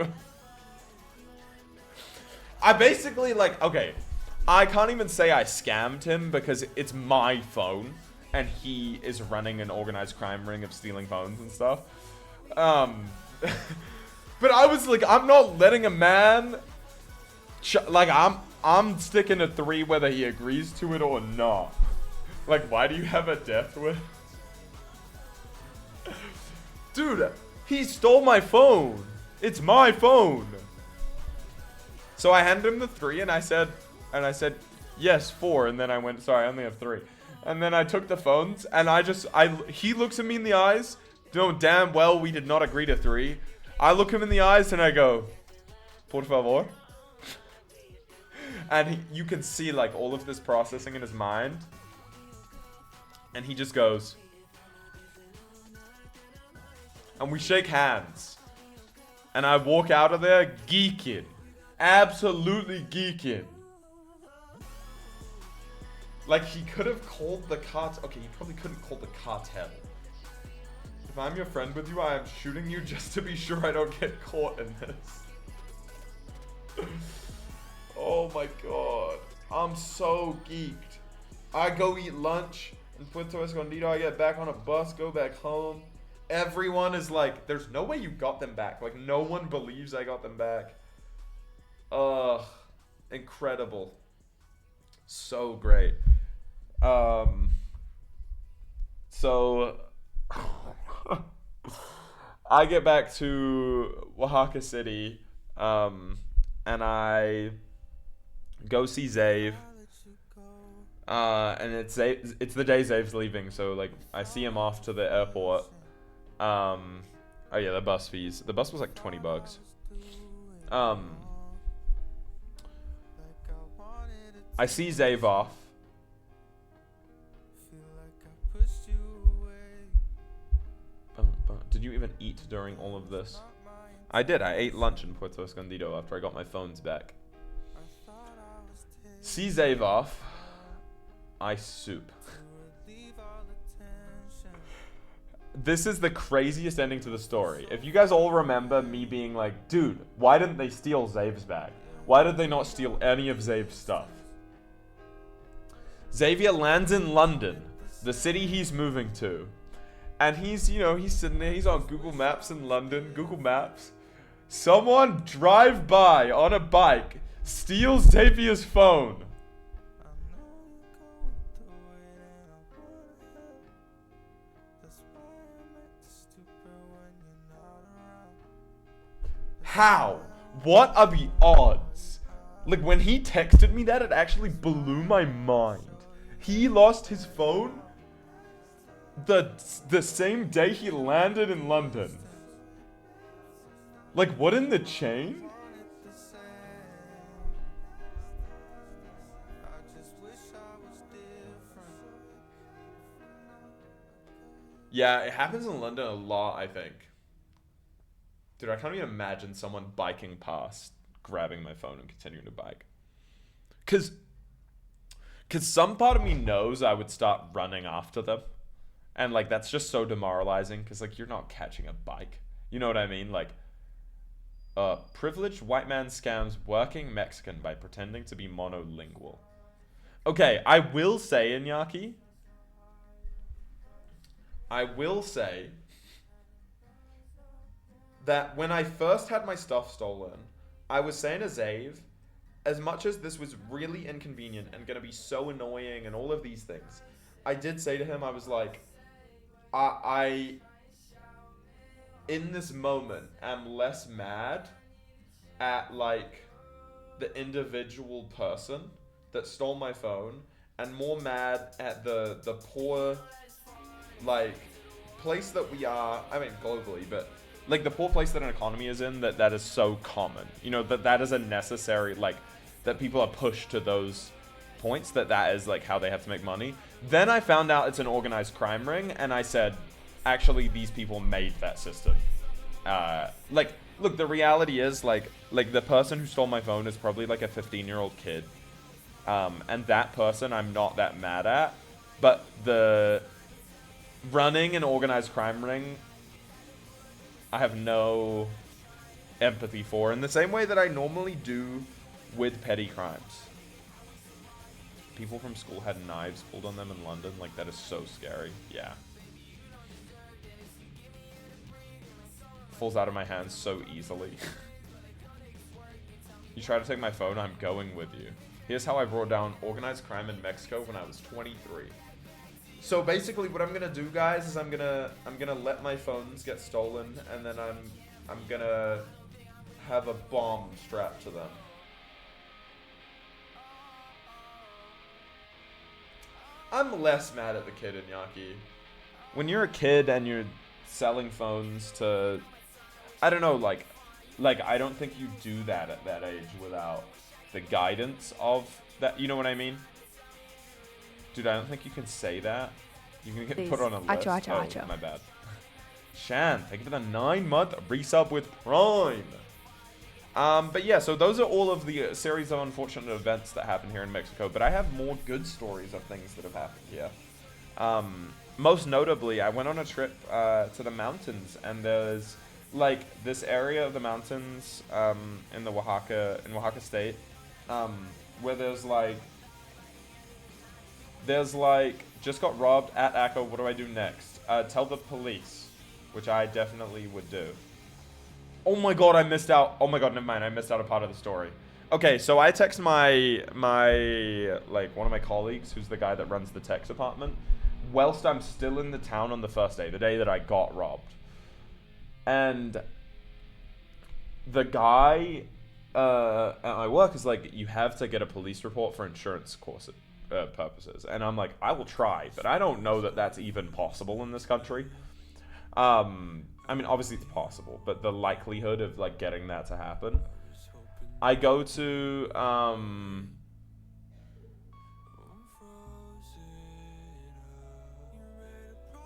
I basically, like, okay, I can't even say I scammed him because it's my phone and he is running an organized crime ring of stealing phones and stuff. But I was like, I'm not letting a man, like, I'm sticking to 3 whether he agrees to it or not. Like, why do you have a death wish? Dude, he stole my phone. It's my phone. So I handed him the 3 and I said, yes, 4. And then I went, sorry, I only have 3. And then I took the phones and he looks at me in the eyes, knowing damn well we did not agree to 3. I look him in the eyes and I go, por favor. And you can see like all of this processing in his mind. And he just goes. And we shake hands. And I walk out of there geeking. Absolutely geeking. Like, he could have called the cartel. Okay, he probably couldn't call the cartel. If I'm your friend with you, I am shooting you just to be sure I don't get caught in this. Oh my god. I'm so geeked. I go eat lunch in Puerto Escondido. I get back on a bus, go back home. Everyone is like, there's no way you got them back. Like, no one believes I got them back. Ugh. Incredible. So great. So I get back to Oaxaca City, and I go see Zave. And it's the day Zave's leaving, so like I see him off to the airport. Oh yeah, the bus fees. The bus was like $20. I see Zave off. Did you even eat during all of this? I did. I ate lunch in Puerto Escondido after I got my phones back. See Zave off. I soup. This is the craziest ending to the story. If you guys all remember me being like, dude, why didn't they steal Zave's bag? Why did they not steal any of Zave's stuff? Xavier lands in London, the city he's moving to. And he's sitting there, he's on Google Maps in London, Google Maps. Someone drive by on a bike, steals Xavier's phone. How? What are the odds? Like, when he texted me that, it actually blew my mind. He lost his phone the same day he landed in London. Like, what in the chain? Yeah, it happens in London a lot, I think. Dude, I can't even imagine someone biking past, grabbing my phone and continuing to bike. Cause some part of me knows I would start running after them. And like, that's just so demoralizing, cause like, you're not catching a bike. You know what I mean? Like, privileged white man scams working Mexican by pretending to be monolingual. Okay, I will say, Iñaki, that when I first had my stuff stolen, I was saying to Zave, as much as this was really inconvenient and gonna be so annoying and all of these things, I did say to him, I was like, I in this moment am less mad at like the individual person that stole my phone and more mad at the poor like place that we are, I mean globally, but like the poor place that an economy is in, that is so common. You know, that is a necessary, like, that people are pushed to those points, that is like how they have to make money. Then I found out it's an organized crime ring, and I said, actually, these people made that system. Like, look, the reality is, like the person who stole my phone is probably like a 15-year-old kid. And that person I'm not that mad at. But the running an organized crime ring, I have no empathy for, in the same way that I normally do with petty crimes. People from school had knives pulled on them in London. Like, that is so scary. Yeah. Falls out of my hands so easily. You try to take my phone, I'm going with you. Here's how I brought down organized crime in Mexico when I was 23. So basically what I'm gonna do, guys, is I'm gonna let my phones get stolen, and then I'm gonna have a bomb strapped to them. I'm less mad at the kid, Iñaki. When you're a kid and you're selling phones to, I don't know, like I don't think you do that at that age without the guidance of that. You know what I mean? Dude, I don't think you can say that. You can get put on a list. Acho. My bad. Shan, thank you for the 9-month resub with Prime. But yeah, so those are all of the series of unfortunate events that happen here in Mexico. But I have more good stories of things that have happened here. Most notably, I went on a trip to the mountains, and there's like this area of the mountains in Oaxaca State, where there's like Just got robbed at Acho. What do I do next? Tell the police, which I definitely would do. Oh my god, I missed out. Oh my god, never mind. I missed out a part of the story. Okay, so I text my like one of my colleagues, who's the guy that runs the tech department, whilst I'm still in the town on the first day, the day that I got robbed. And the guy at my work is like, you have to get a police report for insurance course purposes. And I'm like, I will try, but I don't know that that's even possible in this country. I mean, obviously it's possible, but the likelihood of like getting that to happen. I go to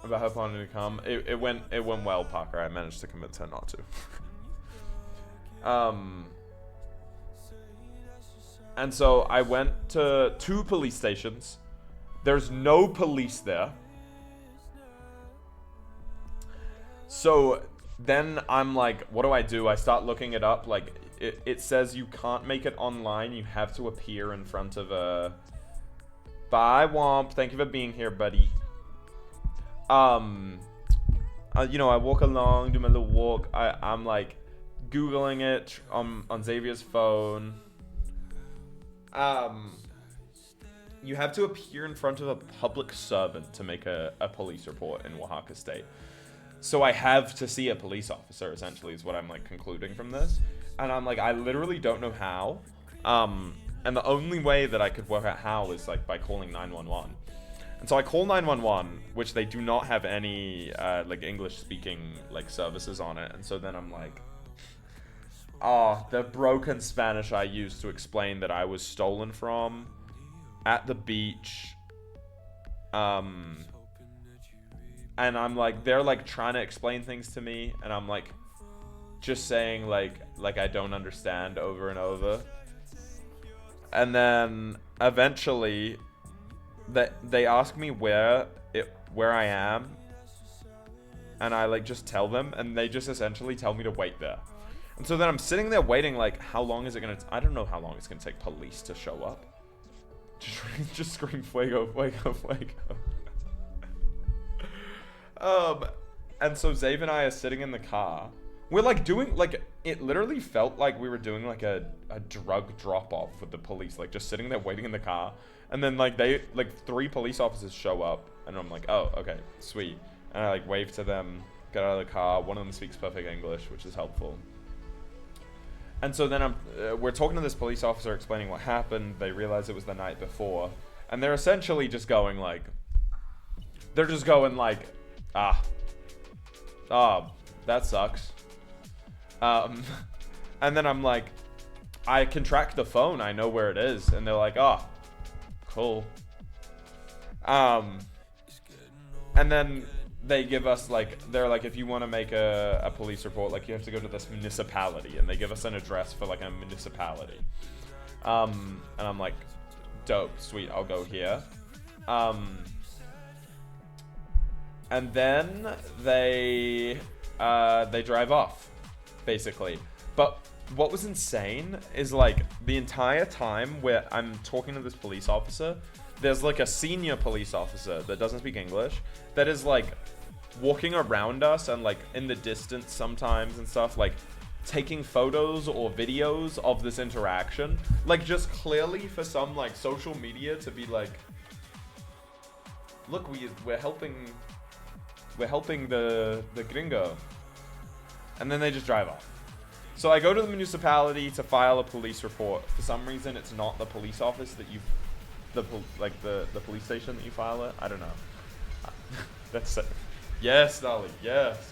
about her planning to come. It went well, Parker. I managed to convince her not to. And so I went to 2 police stations. There's no police there. So then I'm like, what do? I start looking it up. Like, it says you can't make it online. You have to appear in front of a... Bye, Womp. Thank you for being here, buddy. You know, I walk along, do my little walk. I'm like Googling it on Xavier's phone. You have to appear in front of a public servant to make a police report in Oaxaca State. So I have to see a police officer, essentially, is what I'm like concluding from this. And I'm like, I literally don't know how. And the only way that I could work out how is like by calling 911. And so I call 911, which they do not have any like English speaking like services on it. And so then I'm like, the broken Spanish I used to explain that I was stolen from at the beach. And I'm like, they're like trying to explain things to me, and I'm like just saying like I don't understand over and over. And then eventually they ask me where I am, and I like just tell them, and they just essentially tell me to wait there. And so then I'm sitting there waiting, like, how long is it gonna I don't know how long it's gonna take police to show up. Just scream fuego, fuego, fuego. And so Zave and I are sitting in the car. We're like doing, like, it literally felt like we were doing like a drug drop-off with the police, like just sitting there waiting in the car. And then like 3 police officers show up, and I'm like, oh, okay, sweet. And I like wave to them, get out of the car. One of them speaks perfect English, which is helpful. And so then we're talking to this police officer, explaining what happened. They realize it was the night before, and they're essentially just going like, that sucks. And then I'm like, I can track the phone, I know where it is. And they're like, cool. And then they give us like, they're like, if you want to make a police report, like you have to go to this municipality, and they give us an address for like a municipality. And I'm like, dope, sweet, I'll go here. And then they drive off, basically. But what was insane is like the entire time where I'm talking to this police officer, there's like a senior police officer that doesn't speak English that is like walking around us and like in the distance sometimes and stuff, like taking photos or videos of this interaction, like just clearly for some like social media to be like, look, we're helping the gringo. And then they just drive off. So I go to the municipality to file a police report. For some reason, it's not the police office that the police station that you file it. I don't know. That's it. Yes, Dolly. Yes.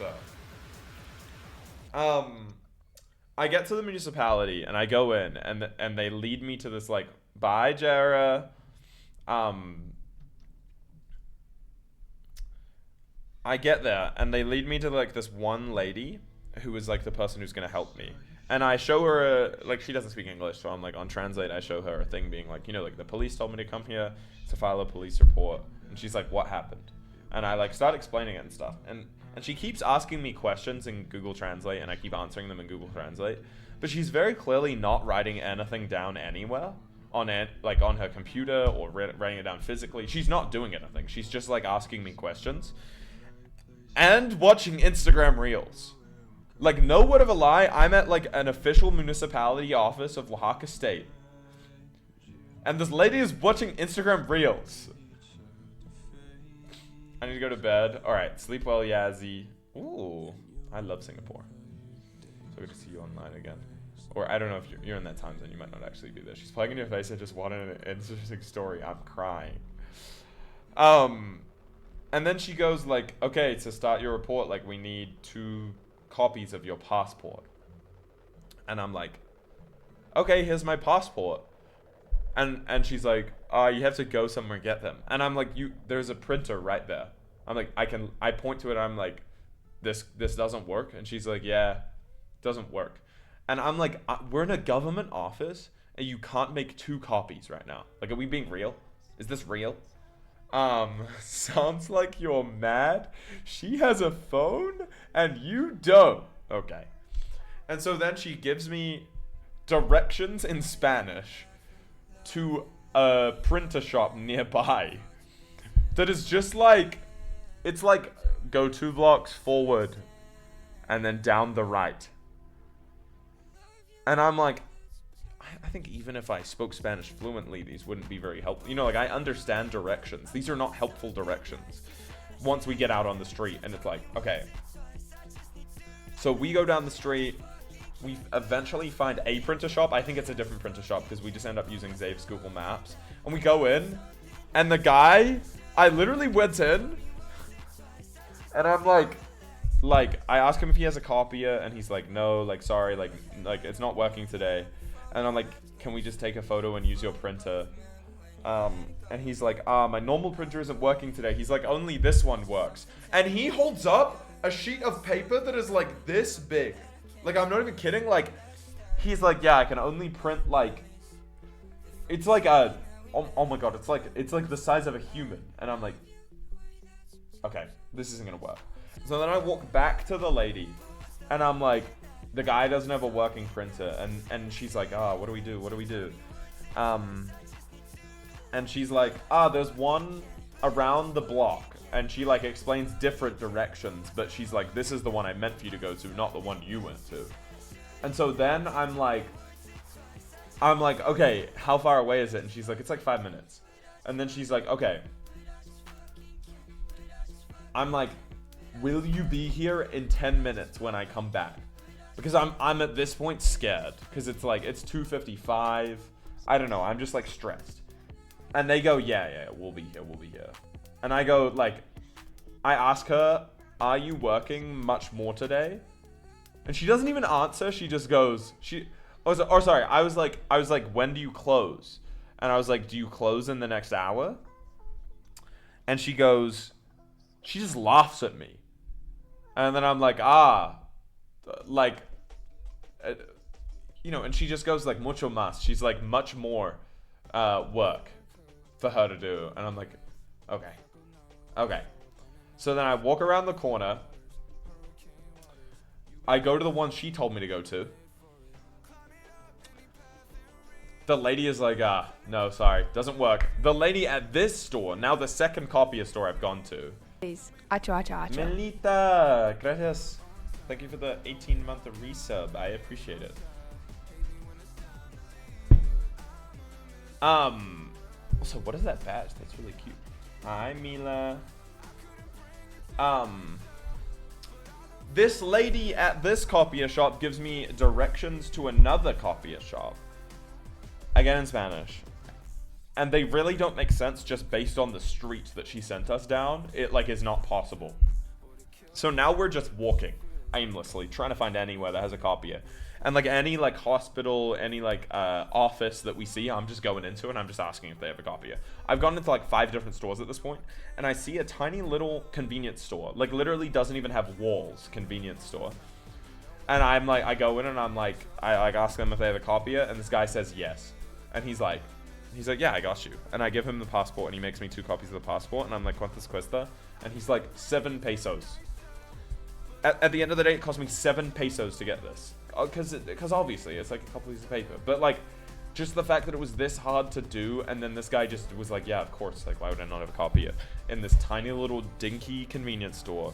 I get to the municipality and I go in, and they lead me to this like, bye, Jara. I get there, and they lead me to like this one lady who is like the person who's gonna help me. And I show her like, she doesn't speak English, so I'm like on Translate, I show her a thing being like, you know, like the police told me to come here to file a police report. And she's like, what happened? And I like start explaining it and stuff. And she keeps asking me questions in Google Translate, and I keep answering them in Google Translate. But she's very clearly not writing anything down anywhere. on it, like on her computer or writing it down physically. She's not doing anything. She's just like asking me questions and watching Instagram reels. Like, no word of a lie, I'm at like an official municipality office of Oaxaca State, and this lady is watching Instagram reels. I need to go to bed. All right, sleep well, Yazzie. Ooh, I love Singapore. So good to see you online again. Or I don't know if you're in that time zone. You might not actually be there. She's plugging your face. I just wanted an interesting story. I'm crying. And then she goes like, okay, to start your report, like we need 2 copies of your passport. And I'm like, okay, here's my passport. And she's like, you have to go somewhere and get them. And I'm like, there's a printer right there. I'm like, I point to it. I'm like, this doesn't work. And she's like, yeah, it doesn't work. And I'm like, we're in a government office and you can't make 2 copies right now. Like, are we being real? Is this real? Sounds like you're mad. She has a phone and you don't. Okay. And so then she gives me directions in Spanish to a printer shop nearby that is just like, it's like go 2 blocks forward and then down the right. And I'm like, I think even if I spoke Spanish fluently, these wouldn't be very helpful. You know, like I understand directions. These are not helpful directions once we get out on the street. And it's like, okay. So we go down the street. We eventually find a printer shop. I think it's a different printer shop because we just end up using Zave's Google Maps. And we go in. And the guy, I literally went in. And I'm like, I ask him if he has a copier, and he's like, no, like, sorry, like it's not working today. And I'm like, can we just take a photo and use your printer? And he's like, my normal printer isn't working today. He's like, only this one works. And he holds up a sheet of paper that is like this big. Like, I'm not even kidding. Like, he's like, yeah, I can only print like, it's like a, oh my God, it's like the size of a human. And I'm like, okay, this isn't gonna work. So then I walk back to the lady, and I'm like, the guy doesn't have a working printer, and she's like, what do we do? And she's like, there's one around the block, and she like explains different directions, but she's like, this is the one I meant for you to go to, not the one you went to. And so then I'm like, okay, how far away is it? And she's like, it's like 5 minutes. And then she's like, okay. I'm like, will you be here in 10 minutes when I come back? Because I'm at this point scared. Because it's like, it's 2:55. I don't know. I'm just like stressed. And they go, yeah, we'll be here. And I go like, I ask her, are you working much more today? And she doesn't even answer. She just goes, I was like, when do you close? And I was like, do you close in the next hour? And she goes, she just laughs at me. And then I'm like, and she just goes like, mucho más. She's like, much more work for her to do. And I'm like, okay. So then I walk around the corner. I go to the one she told me to go to. The lady is like, no, sorry, doesn't work. The lady at this store, now the second copier store I've gone to. Please. Acho. Melita, gracias. Thank you for the 18-month resub. I appreciate it. Also, what is that badge? That's really cute. Hi, Mila. This lady at this copier shop gives me directions to another copier shop. Again in Spanish. And they really don't make sense just based on the street that she sent us down. It like is not possible. So now we're just walking aimlessly, trying to find anywhere that has a copier. And like any like hospital, any like office that we see, I'm just going into and I'm just asking if they have a copier. I've gone into like 5 different stores at this point, and I see a tiny little convenience store, like literally doesn't even have walls, convenience store. And I'm like, I go in and I'm like, I like ask them if they have a copier, and this guy says yes. And he's like, yeah, I got you. And I give him the passport, and he makes me 2 copies of the passport, and I'm like, ¿cuántas cuesta? And he's like, 7 pesos. At the end of the day, it cost me 7 pesos to get this. Because obviously, it's like a couple pieces of paper. But like, Just the fact that it was this hard to do, and then this guy just was like, yeah, of course, like, why would I not have a copy in this tiny little dinky convenience store?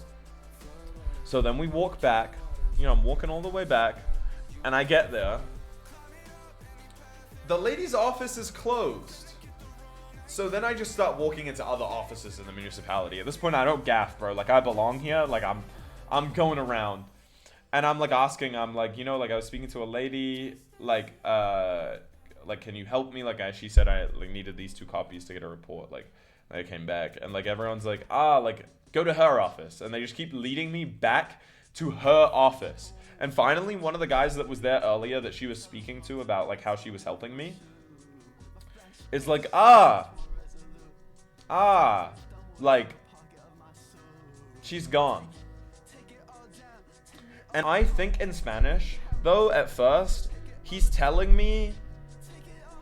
So then we walk back, you know, I'm walking all the way back, and I get there. The lady's office is closed. So then I just start walking into other offices in the municipality. At this point, I don't gaff, bro. Like, I belong here. Like, I'm going around. And I'm, like, asking, I'm, like, you know, like, I was speaking to a lady, like, can you help me? Like, she said I, like, needed these 2 copies to get a report. Like, I came back. And, like, everyone's like, like, go to her office. And they just keep leading me back to her office. And finally, one of the guys that was there earlier that she was speaking to about, like, how she was helping me is like, like, she's gone. And I think in Spanish, though, at first,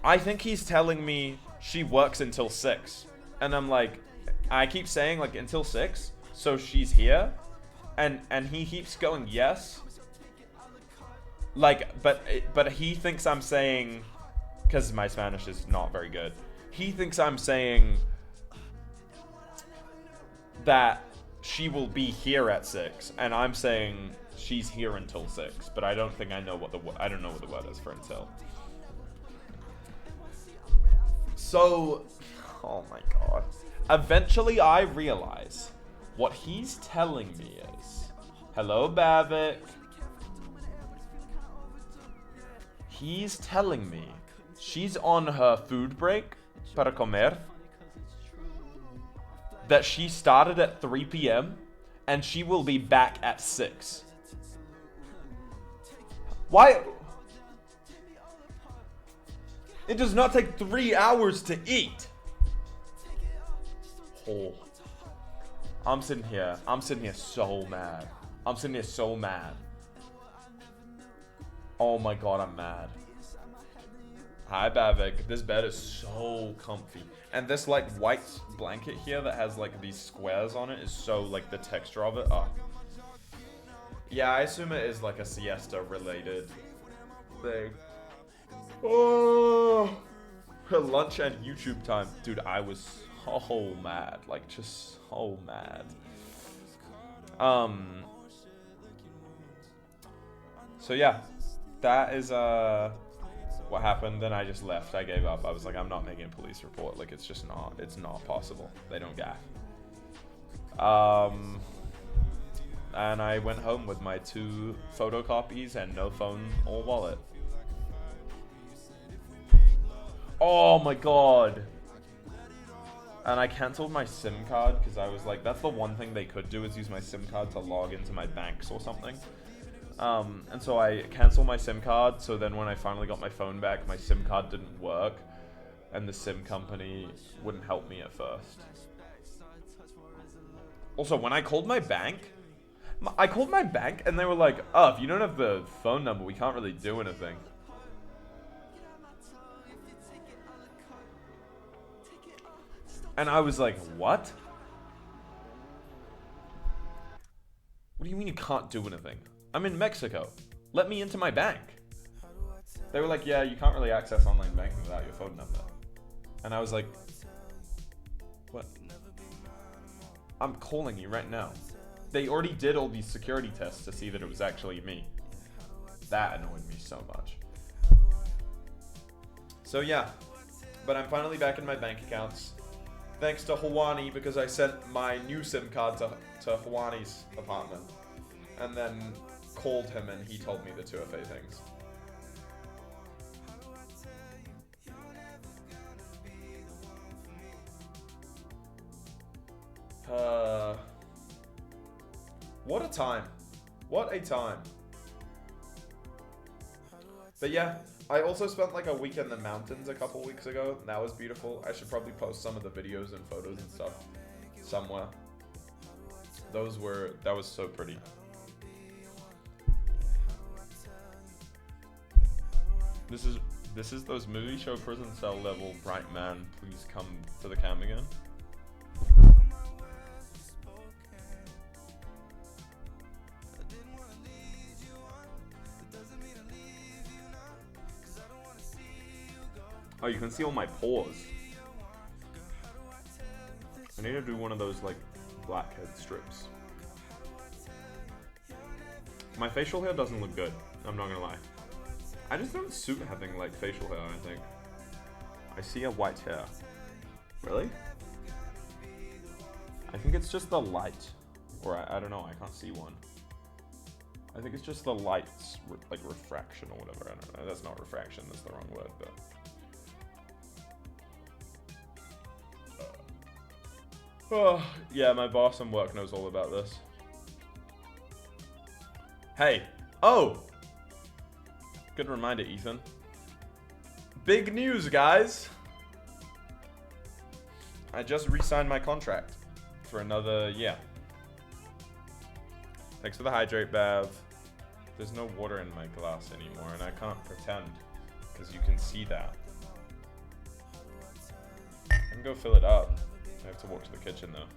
I think he's telling me she works until 6. And I'm like, I keep saying, like, until 6, so she's here. And he keeps going, yes. Like, but he thinks I'm saying, because my Spanish is not very good, he thinks I'm saying that she will be here at 6, and I'm saying she's here until 6, but I don't think I know what the word is for until. So, oh my god. Eventually I realize what he's telling me is, hello, Bavik. He's telling me she's on her food break para comer, that she started at 3 p.m. and she will be back at 6. Why? It does not take 3 hours to eat. Oh. I'm sitting here so mad. Oh my god, I'm mad. Hi, Bavik. This bed is so comfy. And this, like, white blanket here that has, like, these squares on it is so, like, the texture of it. Oh. Yeah, I assume it is, like, a siesta-related thing. Oh. Her lunch and YouTube time. Dude, I was so mad. Like, just so mad. So, yeah. That is, what happened. Then I just left. I gave up. I was like, I'm not making a police report. Like, it's not possible. They don't gaff. And I went home with my 2 photocopies and no phone or wallet. Oh my god. And I canceled my SIM card because I was like, that's the one thing they could do, is use my SIM card to log into my banks or something. And so I canceled my SIM card, so then when I finally got my phone back, my SIM card didn't work, and the SIM company wouldn't help me at first. Also, when I called my bank, and they were like, oh, if you don't have the phone number, we can't really do anything. And I was like, what? What do you mean you can't do anything? I'm in Mexico. Let me into my bank. They were like, yeah, you can't really access online banking without your phone number. And I was like, what? I'm calling you right now. They already did all these security tests to see that it was actually me. That annoyed me so much. So yeah, but I'm finally back in my bank accounts. Thanks to Hawani, because I sent my new SIM card to Hawani's apartment. And then called him and he told me the 2FA things. What a time. What a time. But yeah, I also spent like a week in the mountains a couple weeks ago. That was beautiful. I should probably post some of the videos and photos and stuff somewhere. That was so pretty. This is those movie show prison cell level bright man. Please come to the cam again. Oh, you can see all my pores. I need to do one of those, like, blackhead strips. My facial hair doesn't look good. I'm not gonna lie. I just don't suit having, like, facial hair, I think. I see a white hair. Really? I think it's just the light. Or I don't know, I can't see one. I think it's just the light's, like, refraction or whatever. I don't know. That's not refraction, that's the wrong word, but... Oh, yeah, my boss and work knows all about this. Hey. Oh! Good reminder, Ethan. Big news, guys! I just re-signed my contract for another year. Thanks for the hydrate, Bev. There's no water in my glass anymore, and I can't pretend, because you can see that. I can go fill it up. I have to walk to the kitchen, though.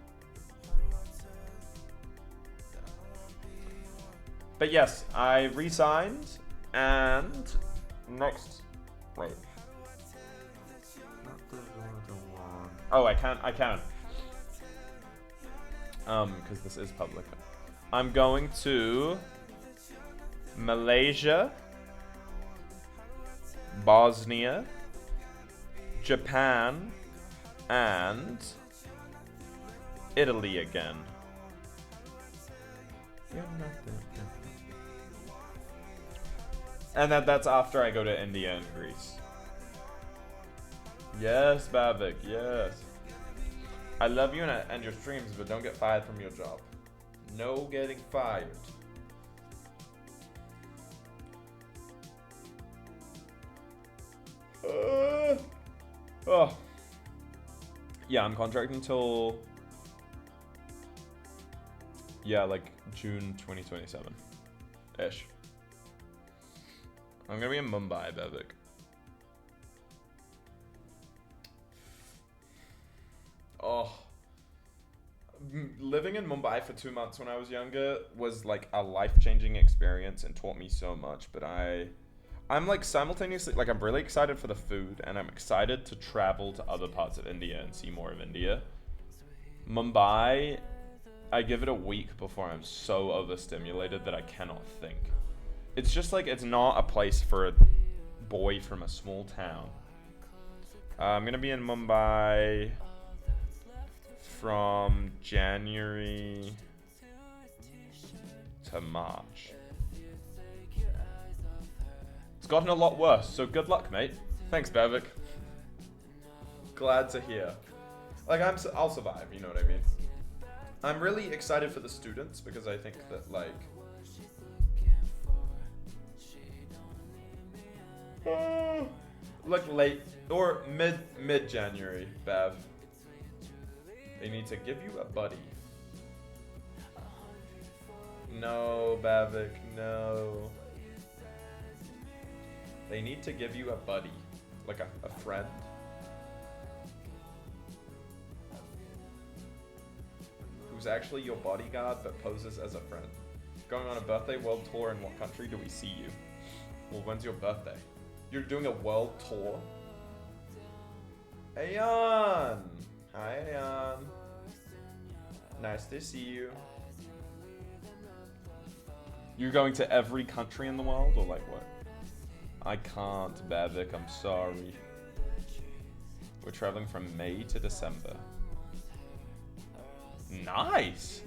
But yes, I re-signed, and next... Wait. Oh, I can. Because this is public. I'm going to Malaysia, Bosnia, Japan, and Italy again. And that's after I go to India and Greece. Yes, Bavik, yes. I love you and your streams, but don't get fired from your job. No getting fired. Oh. Yeah, I'm contracted until... Yeah, like June 2027-ish. I'm gonna be in Mumbai, Bevik. Oh. Living in Mumbai for 2 months when I was younger was like a life-changing experience and taught me so much, but I'm like simultaneously, like I'm really excited for the food and I'm excited to travel to other parts of India and see more of India. Mumbai, I give it a week before I'm so overstimulated that I cannot think. It's just like, it's not a place for a boy from a small town. I'm gonna be in Mumbai from January to March. It's gotten a lot worse, so good luck, mate. Thanks, Bavik. Glad to hear. Like, I'll survive, you know what I mean? I'm really excited for the students because I think that, like... like late, or mid-January, Bav. They need to give you a buddy. No, Bavik, no. They need to give you a buddy, like a friend. Who's actually your bodyguard but poses as a friend. Going on a birthday world tour, in what country do we see you? Well, when's your birthday? You're doing a world tour? Ayan! Hi, Ayan. Nice to see you. You're going to every country in the world, or like what? I can't, Bavik, I'm sorry. We're traveling from May to December. Nice!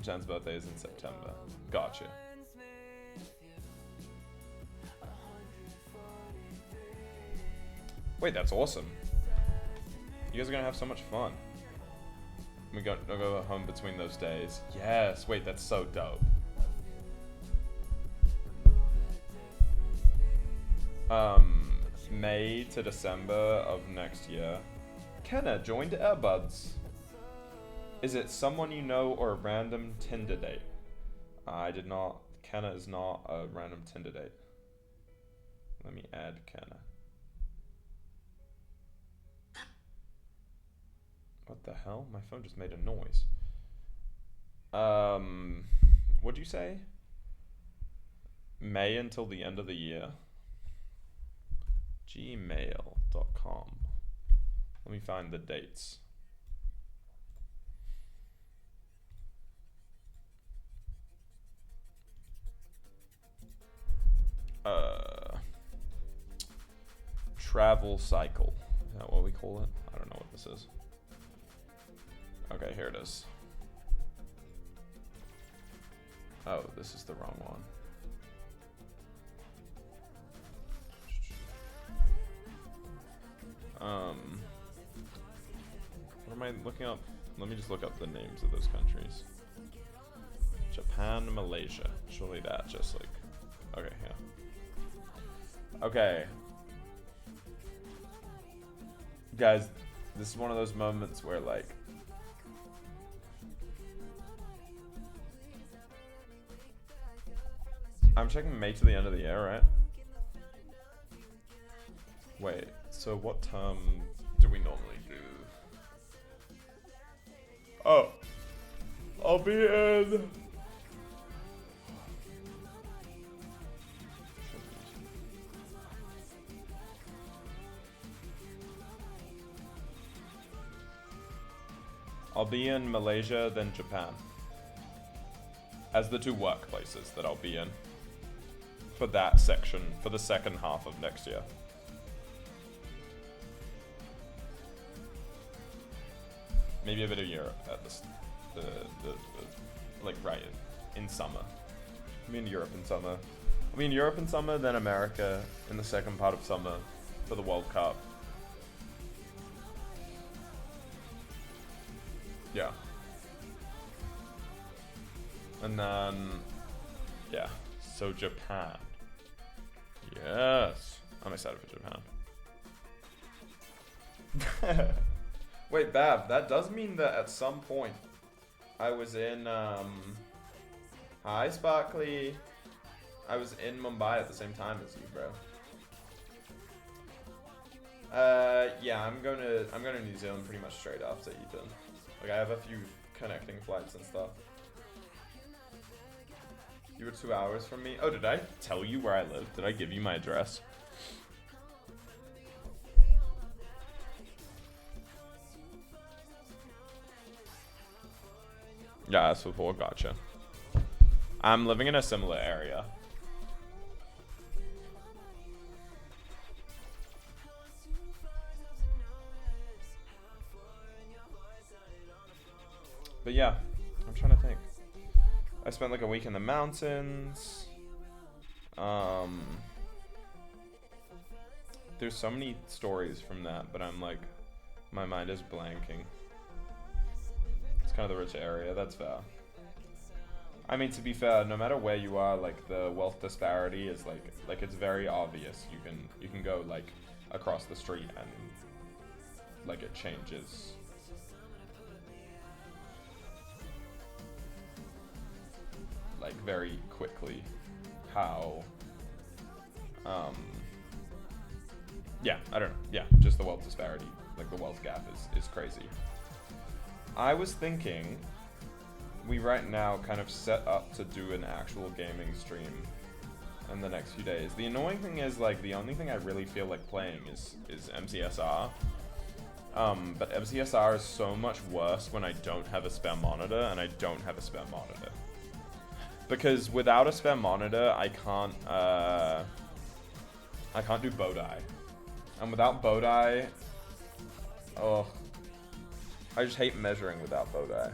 Jan's birthday is in September. Gotcha. Wait, that's awesome. You guys are gonna have so much fun. We go home between those days. Yes, wait, that's so dope. May to December of next year. Kenna joined Airbuds. Is it someone you know or a random Tinder date? I did not. Kenna is not a random Tinder date. Let me add Kenna. What the hell? My phone just made a noise. What'd you say? May until the end of the year. Gmail.com. Let me find the dates. Travel cycle. Is that what we call it? I don't know what this is. Okay, here it is. Oh, this is the wrong one. What am I looking up? Let me just look up the names of those countries. Japan, Malaysia. Surely that just like... Okay, yeah. Okay. Guys, this is one of those moments where like... I'm checking May to the end of the year, right? Wait, so what term do we normally do? Oh, I'll be in... I'll be in Malaysia, then Japan. As the two workplaces that I'll be in. For that section, for the second half of next year. Maybe a bit of Europe at the like right in summer. I'll be in Europe in summer. I'll be in Europe in summer, then America in the second part of summer for the World Cup. Yeah. And then, yeah, so Japan. Yes. I'm excited for Japan. Wait, Bab, that does mean that at some point I was in, hi Sparkly. I was in Mumbai at the same time as you, bro. Yeah, I'm going to New Zealand pretty much straight after Ethan. Like, I have a few connecting flights and stuff. You were 2 hours from me. Oh, did I tell you where I live? Did I give you my address? Yeah, that's before. Gotcha. I'm living in a similar area. But yeah, I'm trying to think. I spent like a week in the mountains. There's so many stories from that, but I'm like, my mind is blanking. It's kind of the rich area, that's fair. I mean, to be fair, no matter where you are, like the wealth disparity is like it's very obvious. You can go like across the street and like it changes. Like very quickly how yeah, I don't know. Yeah, just the wealth disparity, like the wealth gap is crazy. I was thinking we right now kind of set up to do an actual gaming stream in the next few days. The annoying thing is like the only thing I really feel like playing is MCSR. But MCSR is so much worse when I don't have a spare monitor, and I don't have a spare monitor. Because without a spare monitor, I can't do Bodai. And without Bodai, oh, I just hate measuring without Bodai.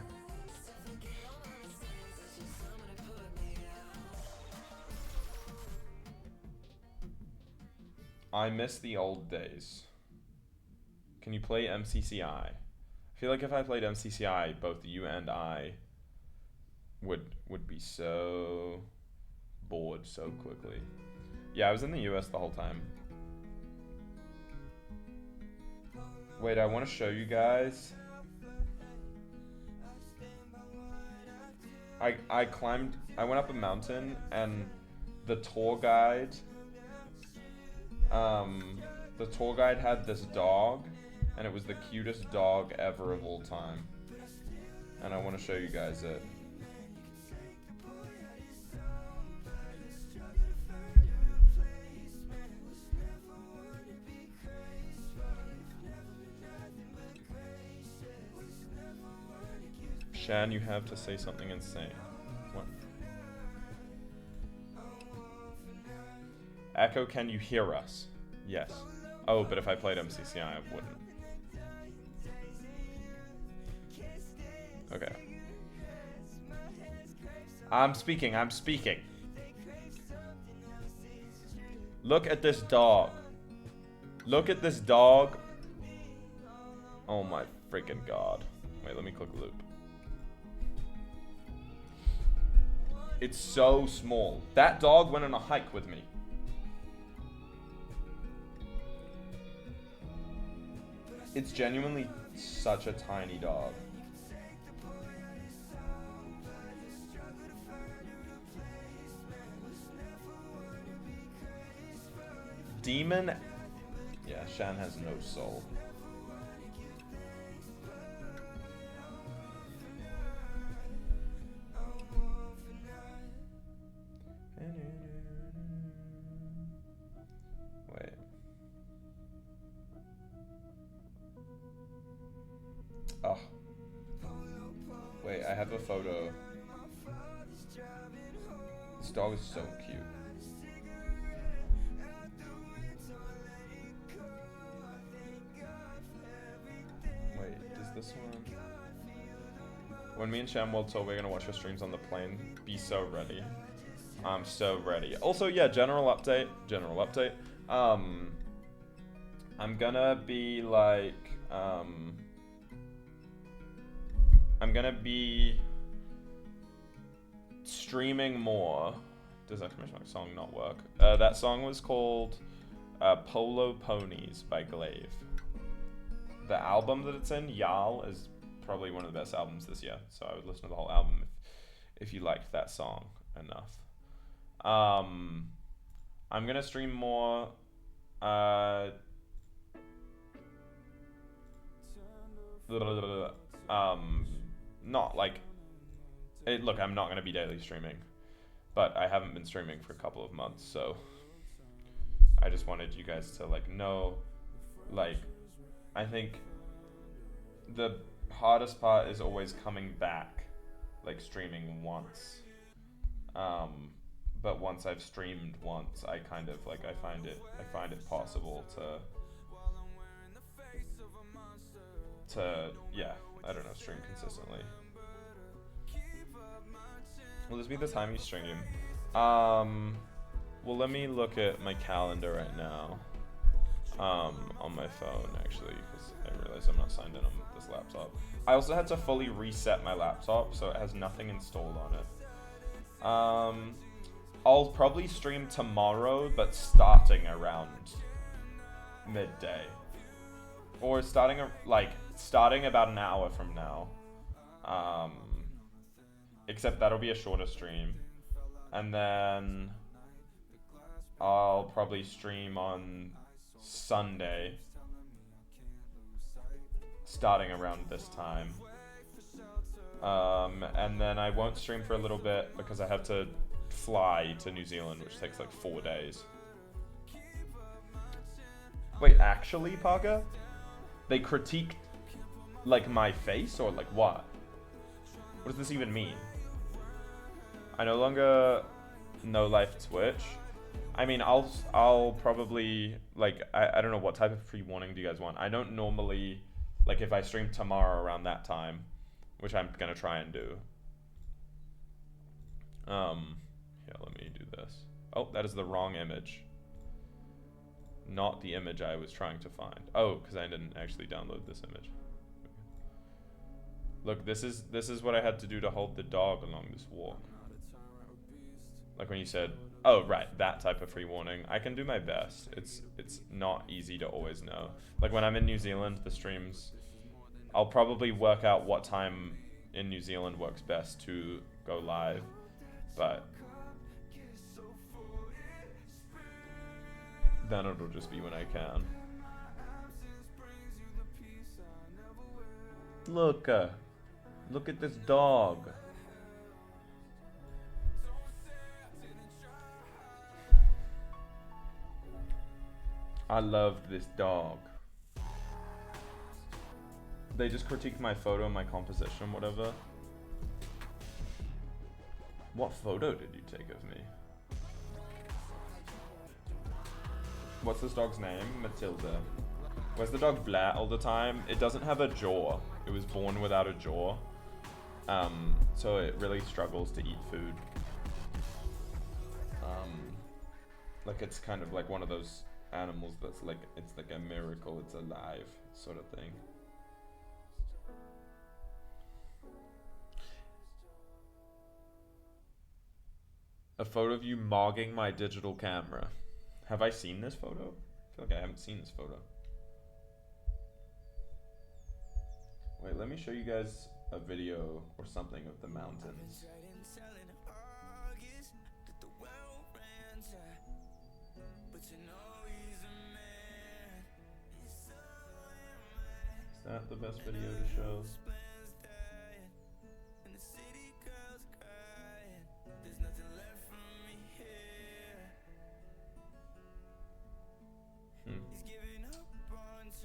I miss the old days. Can you play MCCI? I feel like if I played MCCI, both you and I would be so bored so quickly. Yeah, I was in the US the whole time. Wait, I want to show you guys. I went up a mountain, and the tour guide had this dog, and it was the cutest dog ever of all time. And I want to show you guys it. Shan, you have to say something insane. What? Echo, can you hear us? Yes. Oh, but if I played MCCI, I wouldn't. Okay. I'm speaking. Look at this dog. Look at this dog. Oh my freaking god. Wait, let me click loop. It's so small. That dog went on a hike with me. It's genuinely such a tiny dog. Demon. Yeah, Shan has no soul. Wait. Oh. Wait, I have a photo. This dog is so cute. Wait, is this one? When me and Shan will told we're gonna watch your streams on the plane, be so ready. I'm so ready. Also, yeah, general update. I'm gonna be like, I'm gonna be streaming more. Does exclamation mark song not work? That song was called Polo Ponies by Glaive. The album that it's in, Y'all, is probably one of the best albums this year. So I would listen to the whole album if you liked that song enough. I'm gonna stream more. Not like look, I'm not gonna be daily streaming, but I haven't been streaming for a couple of months, so I just wanted you guys to like know, like, I think the hardest part is always coming back, like streaming once. But once I've streamed once, I kind of like I find it possible to yeah, I don't know, stream consistently. Will this be the time you stream? Well, let me look at my calendar right now. On my phone actually, because I realize I'm not signed in on this laptop. I also had to fully reset my laptop, so it has nothing installed on it. I'll probably stream tomorrow, but starting around midday, or starting about an hour from now. Except that'll be a shorter stream, and then I'll probably stream on Sunday, starting around this time. And then I won't stream for a little bit because I have to fly to New Zealand, which takes like 4 days. Wait, actually, Parker? They critiqued like my face, or like what? What does this even mean? I no longer no life Twitch. I mean, I'll probably like I don't know what type of pre-warning do you guys want. I don't normally like if I stream tomorrow around that time, which I'm gonna try and do. Yeah, let me do this. Oh, that is the wrong image. Not the image I was trying to find. Oh, because I didn't actually download this image. Look, this is what I had to do to hold the dog along this walk. Like when you said, oh right, that type of free warning. I can do my best. It's not easy to always know. Like when I'm in New Zealand, the streams, I'll probably work out what time in New Zealand works best to go live, but then it'll just be when I can. Look at this dog. I love this dog. They just critiqued my photo, my composition, whatever. What photo did you take of me? What's this dog's name? Matilda. Where's the dog Blair all the time? It doesn't have a jaw. It was born without a jaw. So it really struggles to eat food. Like it's kind of like one of those animals that's like, it's like a miracle it's alive sort of thing. A photo of you mogging my digital camera. Have I seen this photo? I feel like I haven't seen this photo. Wait, let me show you guys a video or something of the mountains. Is that the best video to show?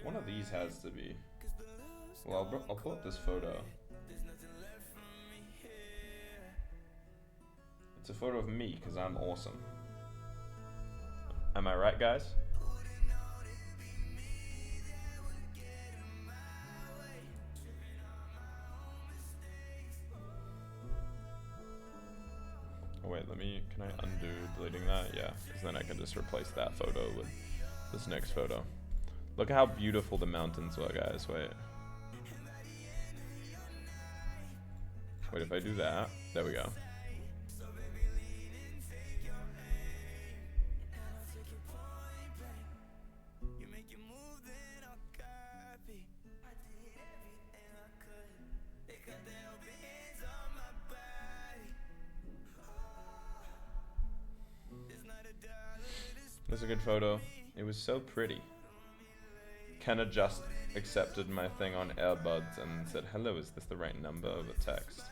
One of these has to be. Well, I'll pull up this photo. It's a photo of me, because I'm awesome. Am I right, guys? Oh wait, can I undo deleting that? Yeah, because then I can just replace that photo with this next photo. Look at how beautiful the mountains are, guys. Wait. Wait, if I do that, there we go. That's a good photo. It was so pretty. Kenna just accepted my thing on AirBuds and said, "Hello, is this the right number?" of a text.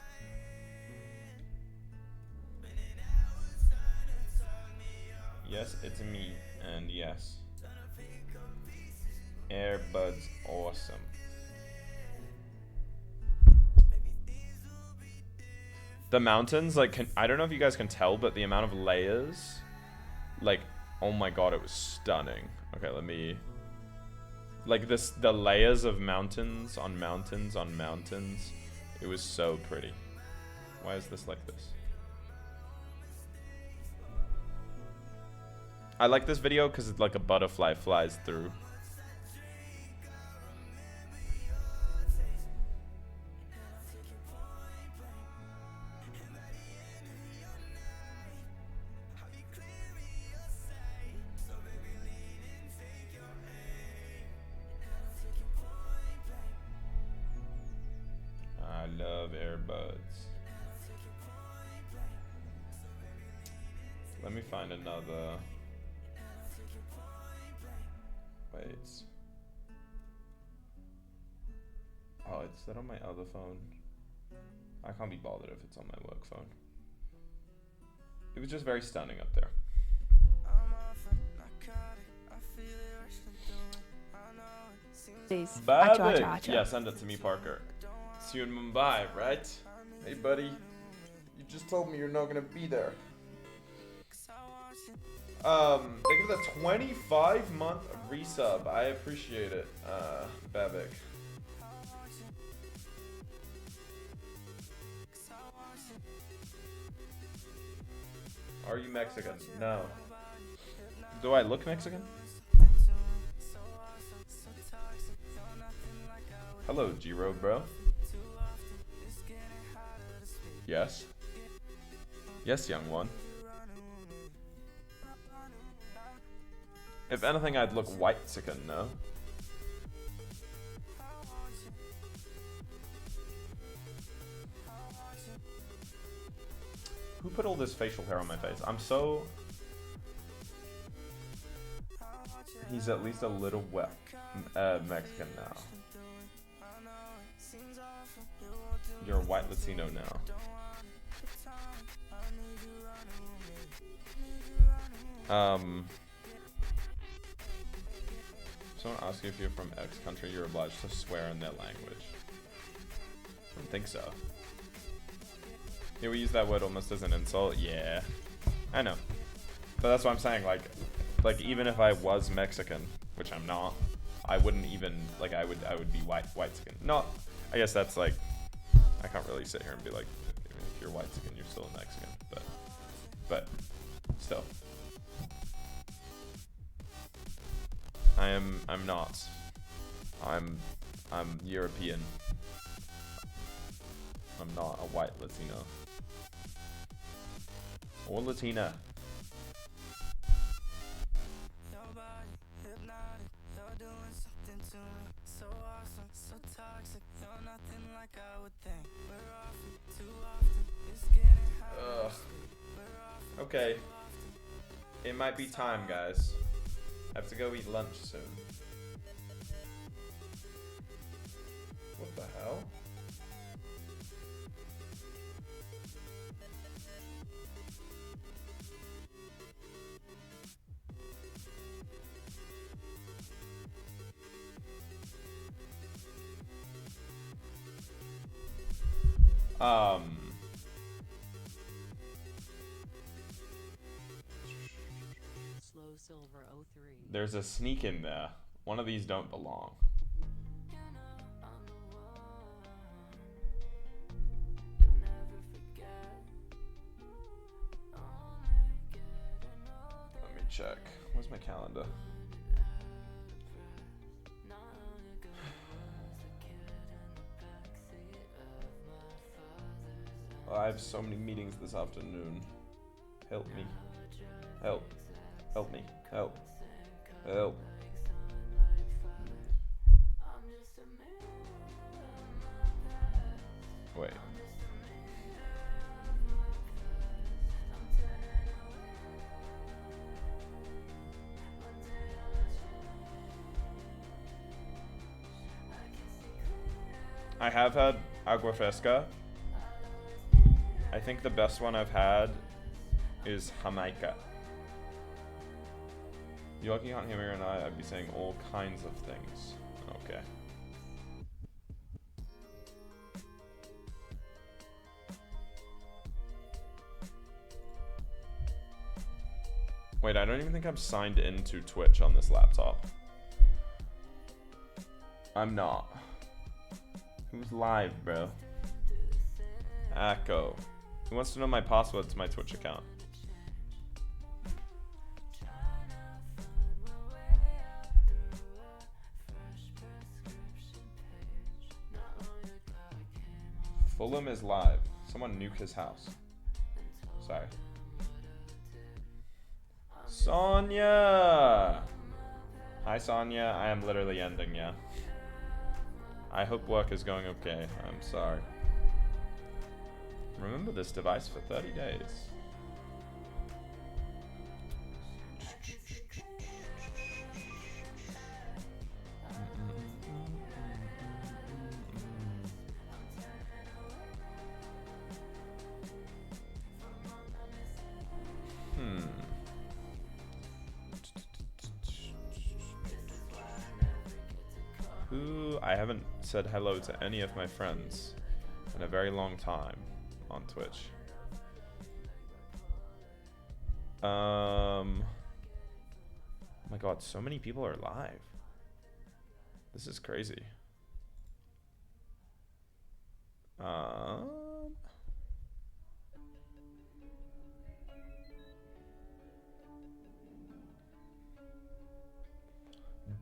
Yes, it's me, and yes. AirBuds, awesome. The mountains, like, I don't know if you guys can tell, but the amount of layers, like, oh my god, it was stunning. Okay, let me... Like the layers of mountains on mountains on mountains. It was so pretty. Why is this like this? I like this video because it's like a butterfly flies through. I love AirBuds. Let me find another. Wait. Oh, it's that on my other phone. I can't be bothered if it's on my work phone. It was just very stunning up there. Please. Bad Acho, thing. acho, acho. Yeah, send it to me, Parker. See you in Mumbai, right? Hey, buddy. You just told me you're not gonna be there. Thank you for the 25-month resub. I appreciate it, Babik. Are you Mexican? No. Do I look Mexican? Hello, Jiro, bro. Yes. Yes, young one. If anything, I'd look white-sican, no? Who put all this facial hair on my face? I'm so... He's at least a little Mexican now. You're a white Latino now. Someone asks you if you're from X country, you're obliged to swear in their language. I don't think so. Yeah, we use that word almost as an insult. Yeah, I know. But that's what I'm saying. Like even if I was Mexican, which I'm not, I wouldn't even like. I would be white skin. Not. I guess that's like. I can't really sit here and be like, if you're white skin, you're still a Mexican. But still. I'm not. I'm European. I'm not a white Latino. Or Latina. Ugh. Okay. It might be time, guys. I have to go eat lunch soon. What the hell? Slow Silver 03. There's a sneak in there. One of these don't belong. Let me check. Where's my calendar? Oh, I have so many meetings this afternoon. Help me. Help. Help me. Help. Help. Wait. I have had agua fresca. I think the best one I've had is Jamaica. You lucky you can't hear me or not, I'd be saying all kinds of things. Okay. Wait, I don't even think I'm signed into Twitch on this laptop. I'm not. Who's live, bro? Acho. Who wants to know my password to my Twitch account? Fulham is live. Someone nuke his house. Sorry. Sonia! Hi, Sonia. I am literally ending, yeah. I hope work is going okay. I'm sorry. Remember this device for 30 days. I haven't said hello to any of my friends in a very long time on Twitch. Oh my god, so many people are live. This is crazy.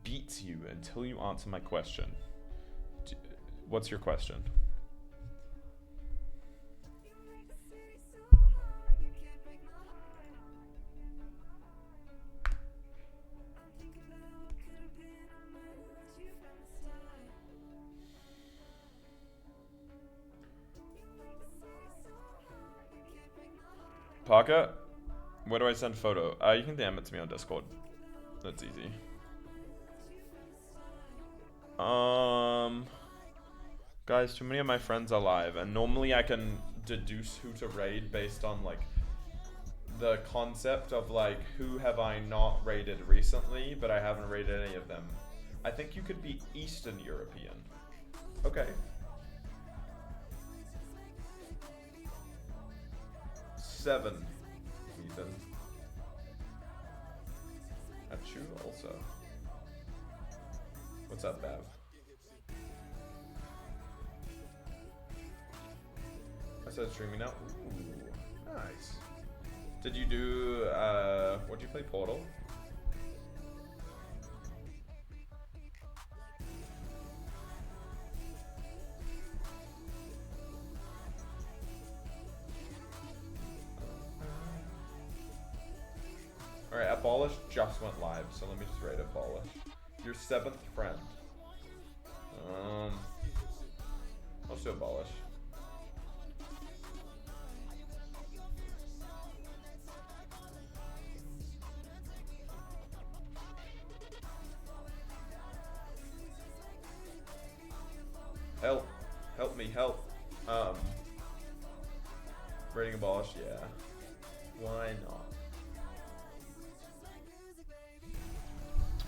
Beats you until you answer my question. What's your question? Pocket? Where do I send photo? You can DM it to me on Discord. That's easy. Guys, too many of my friends are live, and normally I can deduce who to raid based on like the concept of like who have I not raided recently, but I haven't raided any of them. I think you could be Eastern European. Okay. 7, Ethan. Acho also. What's up, Bev? I said streaming now. Ooh, nice. Did you do, what'd you play, Portal? Alright, Abolish just went live, so let me just write Abolish. Your 7th friend. Let's do Abolish. Help. Help me, help. Rating Abolish, yeah. Why not?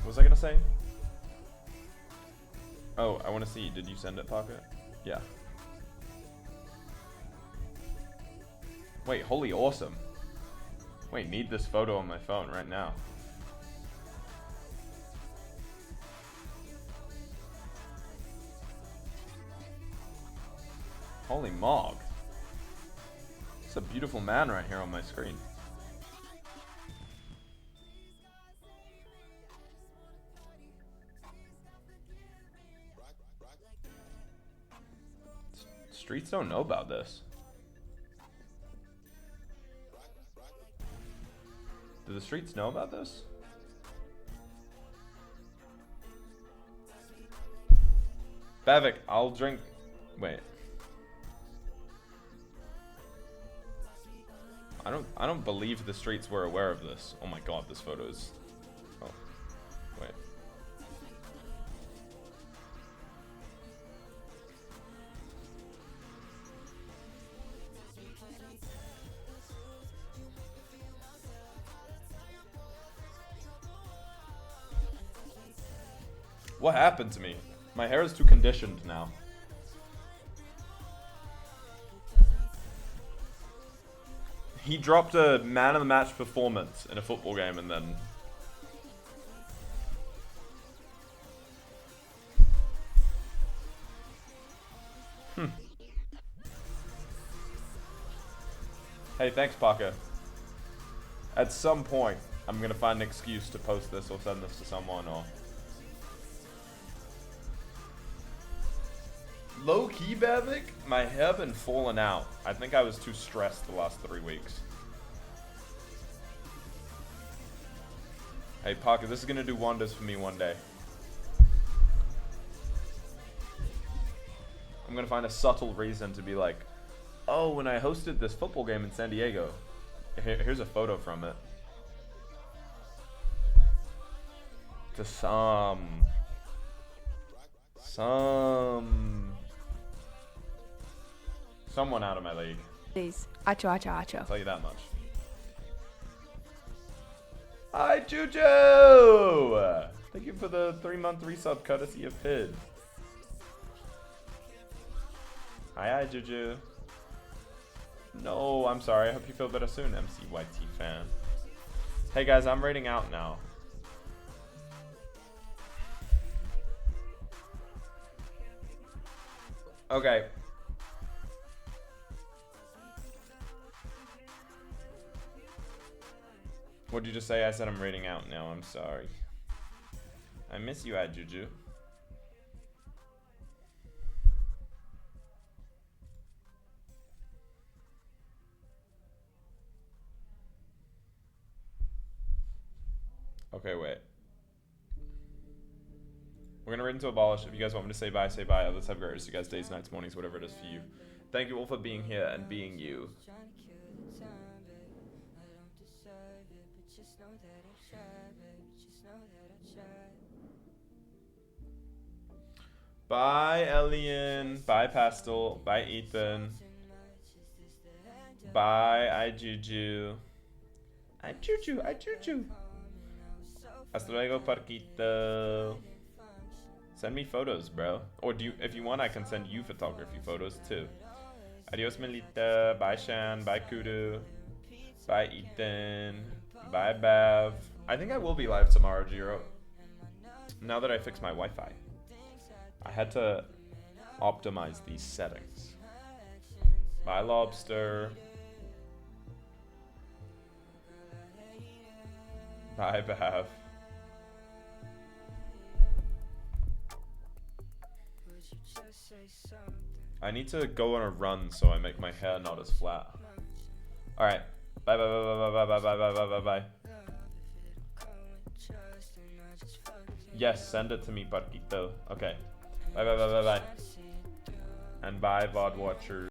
What was I gonna say? Oh, I wanna see. Did you send it, Pocket? Yeah. Wait, holy awesome. Wait, need this photo on my phone right now. Holy mog. It's a beautiful man right here on my screen. Streets don't know about this. Do the streets know about this? Bavik, I'll drink. Wait. I don't believe the streets were aware of this. Oh my god, this photo is. Oh. Wait. What happened to me? My hair is too conditioned now. He dropped a man of the match performance in a football game and then... Hey, thanks, Parker. At some point, I'm gonna find an excuse to post this or send this to someone or... Low-key, Bavik, my hair been falling out. I think I was too stressed the last 3 weeks. Hey, Parker, this is gonna do wonders for me one day. I'm gonna find a subtle reason to be like, oh, when I hosted this football game in San Diego, here's a photo from it. To someone out of my league. Please. Acho, Acho, Acho. I'll tell you that much. Hi, Juju! Thank you for the 3-month resub courtesy of Pid. Hi, Juju. No, I'm sorry. I hope you feel better soon, MCYT fan. Hey guys, I'm rating out now. Okay. What'd you just say? I said I'm rating out now. I'm sorry. I miss you, Juju. Okay, wait. We're gonna rate into Abolish. If you guys want me to say bye, say bye. Let's have great rest of you guys, days, nights, mornings, whatever it is for you. Thank you all for being here and being you. Bye, Elian. Bye, Pastel. Bye, Ethan. Bye, Juju. Juju. Hasta luego, Parquito. Send me photos, bro. Or do you, if you want, I can send you photography photos too. Adios, Melita. Bye, Shan. Bye, Kudu. Bye, Ethan. Bye, Bev. I think I will be live tomorrow, Jiro. Now that I fixed my Wi-Fi. I had to optimize these settings. Bye, Lobster. Bye, Bev. I need to go on a run so I make my hair not as flat. Alright. Bye bye bye bye bye bye bye bye bye bye. Yes, send it to me, Parquito. Okay. Bye bye bye bye bye. And bye, VOD watchers.